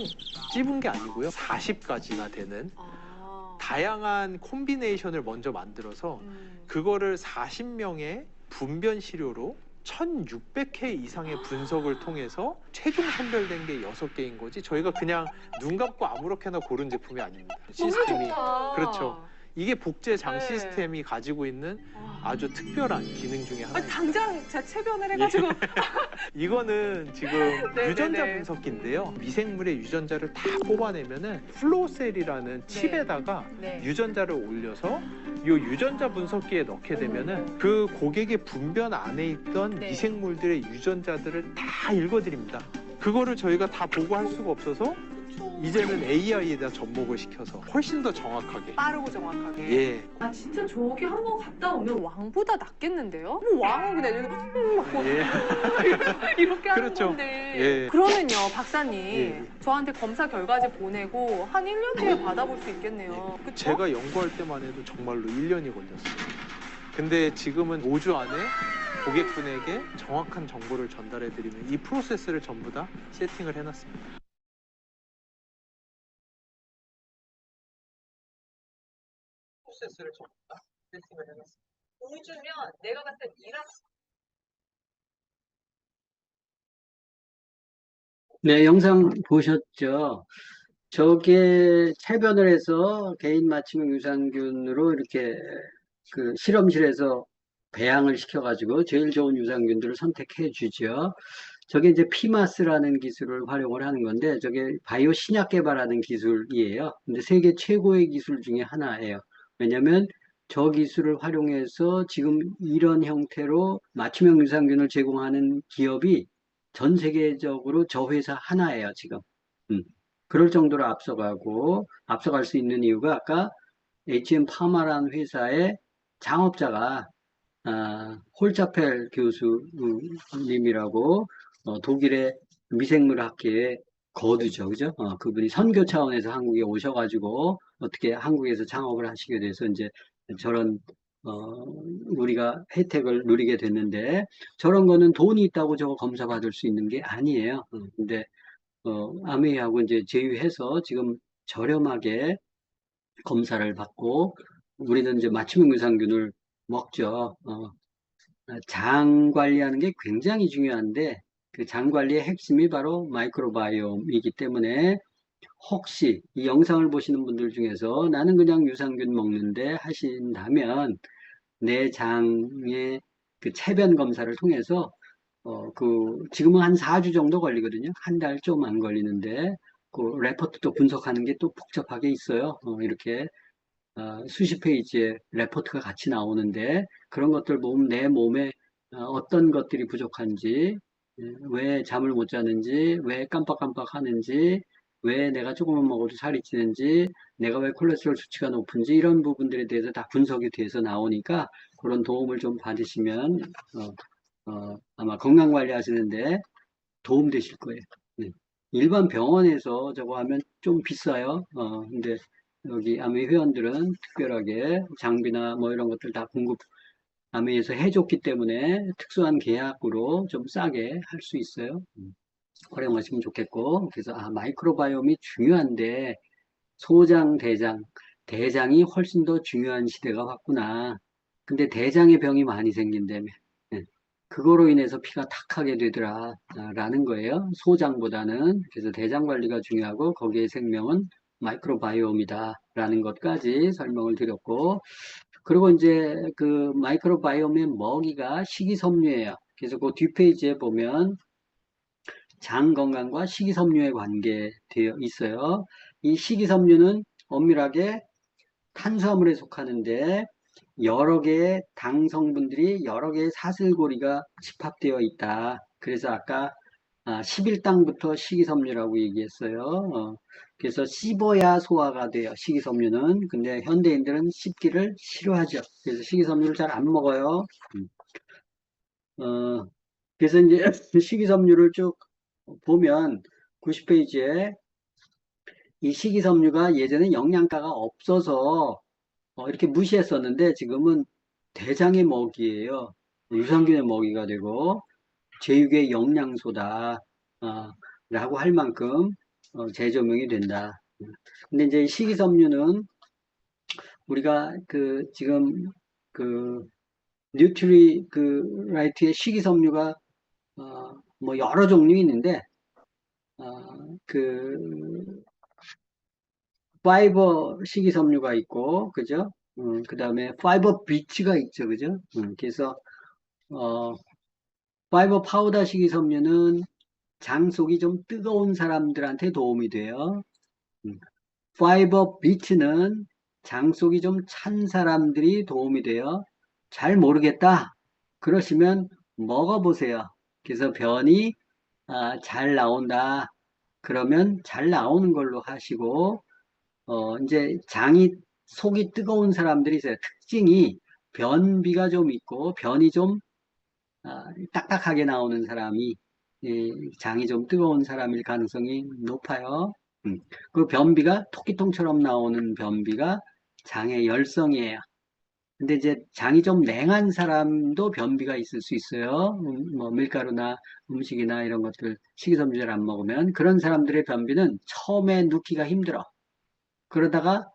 찝은 게 아니고요. 40가지나 되는 다양한 콤비네이션을 먼저 만들어서 그거를 40명의 분변 시료로 1600회 이상의 분석을 통해서 최종 선별된 게 6개인 거지 저희가 그냥 눈 감고 아무렇게나 고른 제품이 아닙니다. 시스템이. 좋다. 그렇죠. 이게 복제장 네. 시스템이 가지고 있는 아주 특별한 기능 중에 하나입니다. 당장 제가 체변을 해가지고. 이거는 지금 네네네. 유전자 분석기인데요. 미생물의 유전자를 다 뽑아내면은 플로셀이라는 칩에다가 네. 유전자를 올려서 이 유전자 분석기에 넣게 되면은 그 고객의 분변 안에 있던 네. 미생물들의 유전자들을 다 읽어드립니다. 그거를 저희가 다 보고 할 수가 없어서 이제는 AI에다 접목을 시켜서 훨씬 더 정확하게. 빠르고 정확하게. 예. 진짜 저기 한번 갔다 오면 왕보다 낫겠는데요? 왕은 그냥 예. 이렇게 하는 그렇죠. 건데. 예. 그러면요, 박사님. 예. 저한테 검사 결과지 보내고 한 1년 뒤에 받아볼 수 있겠네요. 그쵸? 제가 연구할 때만 해도 정말로 1년이 걸렸어요. 근데 지금은 5주 안에 고객분에게 정확한 정보를 전달해드리는 이 프로세스를 전부 다 세팅을 해놨습니다. 프로세스를 전부 다 세팅을 해놨습니다. 5주면 내가 봤을 때 일할 네, 영상 보셨죠? 저게 체변을 해서 개인 맞춤형 유산균으로 이렇게 그 실험실에서 배양을 시켜가지고 제일 좋은 유산균들을 선택해 주죠. 저게 이제 피마스라는 기술을 활용을 하는 건데, 저게 바이오 신약 개발하는 기술이에요. 근데 세계 최고의 기술 중에 하나예요. 왜냐면 저 기술을 활용해서 지금 이런 형태로 맞춤형 유산균을 제공하는 기업이 전 세계적으로 저 회사 하나예요, 지금. 음. 그럴 정도로 앞서갈 수 있는 이유가 아까 HM 파마라는 회사의 창업자가 홀차펠 교수님이라고 독일의 미생물학계의 거두죠, 그죠? 그분이 선교 차원에서 한국에 오셔가지고 어떻게 한국에서 창업을 하시게 돼서 이제 저런 우리가 혜택을 누리게 됐는데 저런 거는 돈이 있다고 저거 검사 받을 수 있는 게 아니에요. 근데 아메이하고 이제 제휴해서 지금 저렴하게 검사를 받고 우리는 이제 맞춤형 유산균을 먹죠. 장 관리하는 게 굉장히 중요한데 그 장 관리의 핵심이 바로 마이크로바이옴이기 때문에 혹시 이 영상을 보시는 분들 중에서 나는 그냥 유산균 먹는데 하신다면 내 장의 그 체변 검사를 통해서 지금은 한 4주 정도 걸리거든요. 한 달 좀 안 걸리는데 그 레포트도 분석하는 게 또 복잡하게 있어요. 이렇게 수십 페이지의 레포트가 같이 나오는데 그런 것들 보면 내 몸에 어떤 것들이 부족한지, 왜 잠을 못 자는지, 왜 깜빡깜빡 하는지, 왜 내가 조금만 먹어도 살이 찌는지, 내가 왜 콜레스테롤 수치가 높은지 이런 부분들에 대해서 다 분석이 돼서 나오니까 그런 도움을 좀 받으시면 아마 건강 관리 하시는데 도움 되실 거예요. 네. 일반 병원에서 저거 하면 좀 비싸요. 근데 여기 아메 회원들은 특별하게 장비나 뭐 이런 것들 다 아메에서 해줬기 때문에 특수한 계약으로 좀 싸게 할 수 있어요. 활용하시면 좋겠고. 그래서 마이크로바이옴이 중요한데 소장, 대장이 훨씬 더 중요한 시대가 왔구나. 근데 대장에 병이 많이 생긴다며. 네. 그거로 인해서 피가 탁하게 되더라 라는 거예요. 소장보다는. 그래서 대장 관리가 중요하고 거기에 생명은 마이크로바이옴이다 라는 것까지 설명을 드렸고, 그리고 이제 그 마이크로바이옴의 먹이가 식이섬유예요. 그래서 그 뒷페이지에 보면 장 건강과 식이섬유의 관계되어 있어요. 이 식이섬유는 엄밀하게 탄수화물에 속하는데 여러 개의 당 성분들이 여러 개의 사슬고리가 집합되어 있다. 그래서 아까 11당부터 식이섬유라고 얘기했어요. 그래서 씹어야 소화가 돼요. 식이섬유는. 근데 현대인들은 씹기를 싫어하죠. 그래서 식이섬유를 잘 안 먹어요. 그래서 이제 식이섬유를 쭉 보면 90페이지에 이 식이섬유가 예전에 영양가가 없어서 이렇게 무시했었는데 지금은 대장의 먹이에요. 유산균의 먹이가 되고 제육의 영양소다 라고 할 만큼 재조명이 된다. 근데 이제 식이섬유는 우리가 지금 뉴트리라이트의 식이섬유가 뭐 여러 종류 있는데 파이버 식이섬유가 있고 그죠? 그 다음에 파이버 비치가 있죠, 그죠? 그래서 파이버 파우더 식이섬유는 장 속이 좀 뜨거운 사람들한테 도움이 돼요. 파이버 비치는 장 속이 좀 찬 사람들이 도움이 돼요. 잘 모르겠다. 그러시면 먹어보세요. 그래서 변이 잘 나온다. 그러면 잘 나오는 걸로 하시고 이제 속이 뜨거운 사람들이 있어요. 특징이 변비가 좀 있고 변이 좀 딱딱하게 나오는 사람이 장이 좀 뜨거운 사람일 가능성이 높아요. 그 변비가 토끼통처럼 나오는 변비가 장의 열성이에요. 근데 이제 장이 좀 냉한 사람도 변비가 있을 수 있어요. 뭐 밀가루나 음식이나 이런 것들 식이섬유를 안 먹으면 그런 사람들의 변비는 처음에 눕기가 힘들어. 그러다가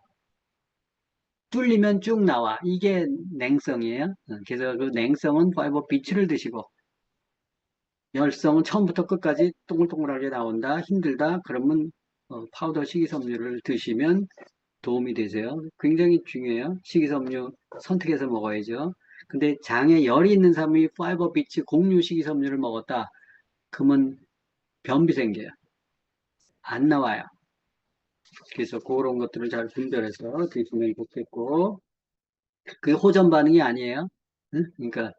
뚫리면 쭉 나와. 이게 냉성이에요. 그래서 그 냉성은 파이버 비치를 드시고 열성은 처음부터 끝까지 동글동글하게 나온다. 힘들다. 그러면 파우더 식이섬유를 드시면 도움이 되세요. 굉장히 중요해요. 식이섬유 선택해서 먹어야죠. 근데 장에 열이 있는 사람이 파이버 비치 공유 식이섬유를 먹었다. 그러면 변비 생겨요. 안 나와요. 그래서 그런 것들을 잘 분별해서 드시면 좋겠고, 그게 호전 반응이 아니에요. 응? 그러니까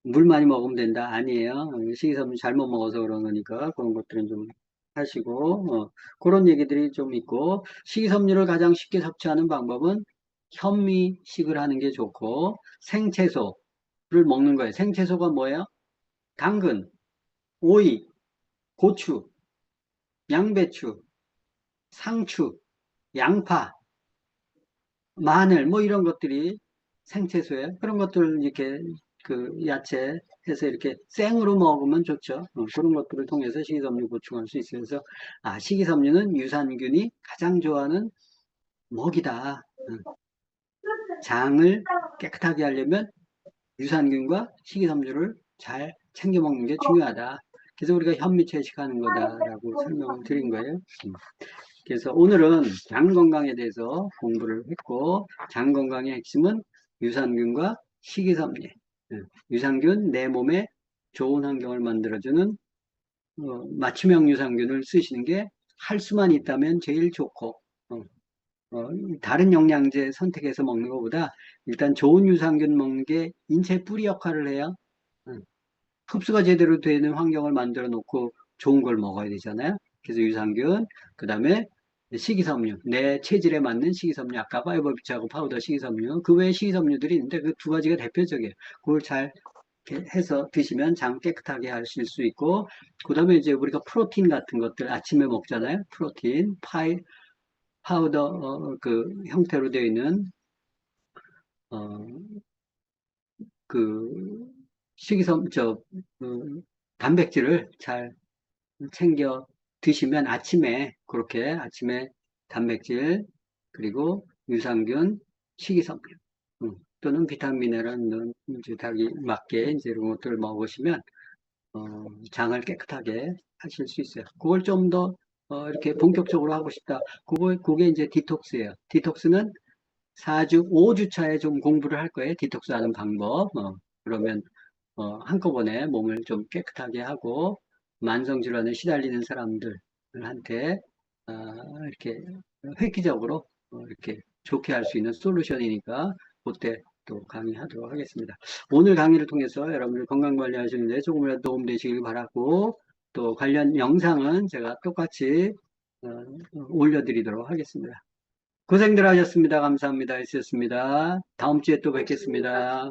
물 많이 먹으면 된다. 아니에요. 식이섬유 잘못 먹어서 그런 거니까 그런 것들은 좀 하시고 그런 얘기들이 좀 있고 식이섬유를 가장 쉽게 섭취하는 방법은 현미식을 하는 게 좋고 생채소를 먹는 거예요. 생채소가 뭐예요? 당근, 오이, 고추, 양배추, 상추, 양파, 마늘 뭐 이런 것들이 생채소예요. 그런 것들 이렇게 그 야채 해서 이렇게 생으로 먹으면 좋죠. 그런 것들을 통해서 식이섬유 보충할 수 있어요. 그래서 식이섬유는 유산균이 가장 좋아하는 먹이다. 장을 깨끗하게 하려면 유산균과 식이섬유를 잘 챙겨 먹는 게 중요하다. 그래서 우리가 현미채식하는 거다라고 설명을 드린 거예요. 그래서 오늘은 장 건강에 대해서 공부를 했고, 장 건강의 핵심은 유산균과 식이섬유. 유산균, 내 몸에 좋은 환경을 만들어주는 맞춤형 유산균을 쓰시는 게 할 수만 있다면 제일 좋고, 다른 영양제 선택해서 먹는 것보다 일단 좋은 유산균 먹는 게 인체 뿌리 역할을 해요. 흡수가 제대로 되는 환경을 만들어 놓고 좋은 걸 먹어야 되잖아요. 그래서 유산균, 그 다음에 식이섬유, 내 체질에 맞는 식이섬유, 아까 파이버비치하고 파우더 식이섬유, 그 외에 식이섬유들이 있는데 그 두 가지가 대표적이에요. 그걸 잘 이렇게 해서 드시면 장 깨끗하게 하실 수 있고, 그 다음에 이제 우리가 프로틴 같은 것들 아침에 먹잖아요. 프로틴, 파우더 그 형태로 되어 있는 어, 그 단백질을 잘 챙겨 드시면 그렇게 아침에 단백질, 그리고 유산균, 식이섬유, 또는 비타민이라는 이제 닭이 맞게 이제 이런 것들을 먹으시면, 장을 깨끗하게 하실 수 있어요. 그걸 좀 더, 이렇게 본격적으로 하고 싶다. 그게 이제 디톡스예요. 디톡스는 4주, 5주 차에 좀 공부를 할 거예요. 디톡스 하는 방법. 그러면 한꺼번에 몸을 좀 깨끗하게 하고 만성질환에 시달리는 사람들한테 이렇게 획기적으로 이렇게 좋게 할 수 있는 솔루션이니까 그때 또 강의하도록 하겠습니다. 오늘 강의를 통해서 여러분들 건강관리 하시는데 조금이라도 도움되시길 바라고 또 관련 영상은 제가 똑같이 어, 올려드리도록 하겠습니다. 고생들 하셨습니다. 감사합니다. 있었습니다. 다음 주에 또 뵙겠습니다.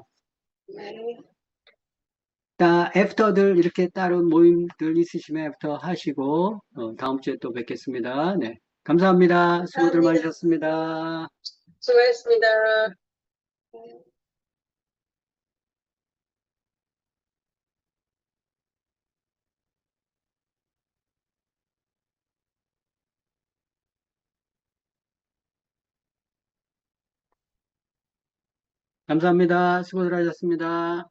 애프터들 이렇게 따로 모임들 있으시면 애프터 하시고 다음 주에 또 뵙겠습니다. 네, 감사합니다. 수고들 많으셨습니다. 수고했습니다. 감사합니다. 수고들 하셨습니다.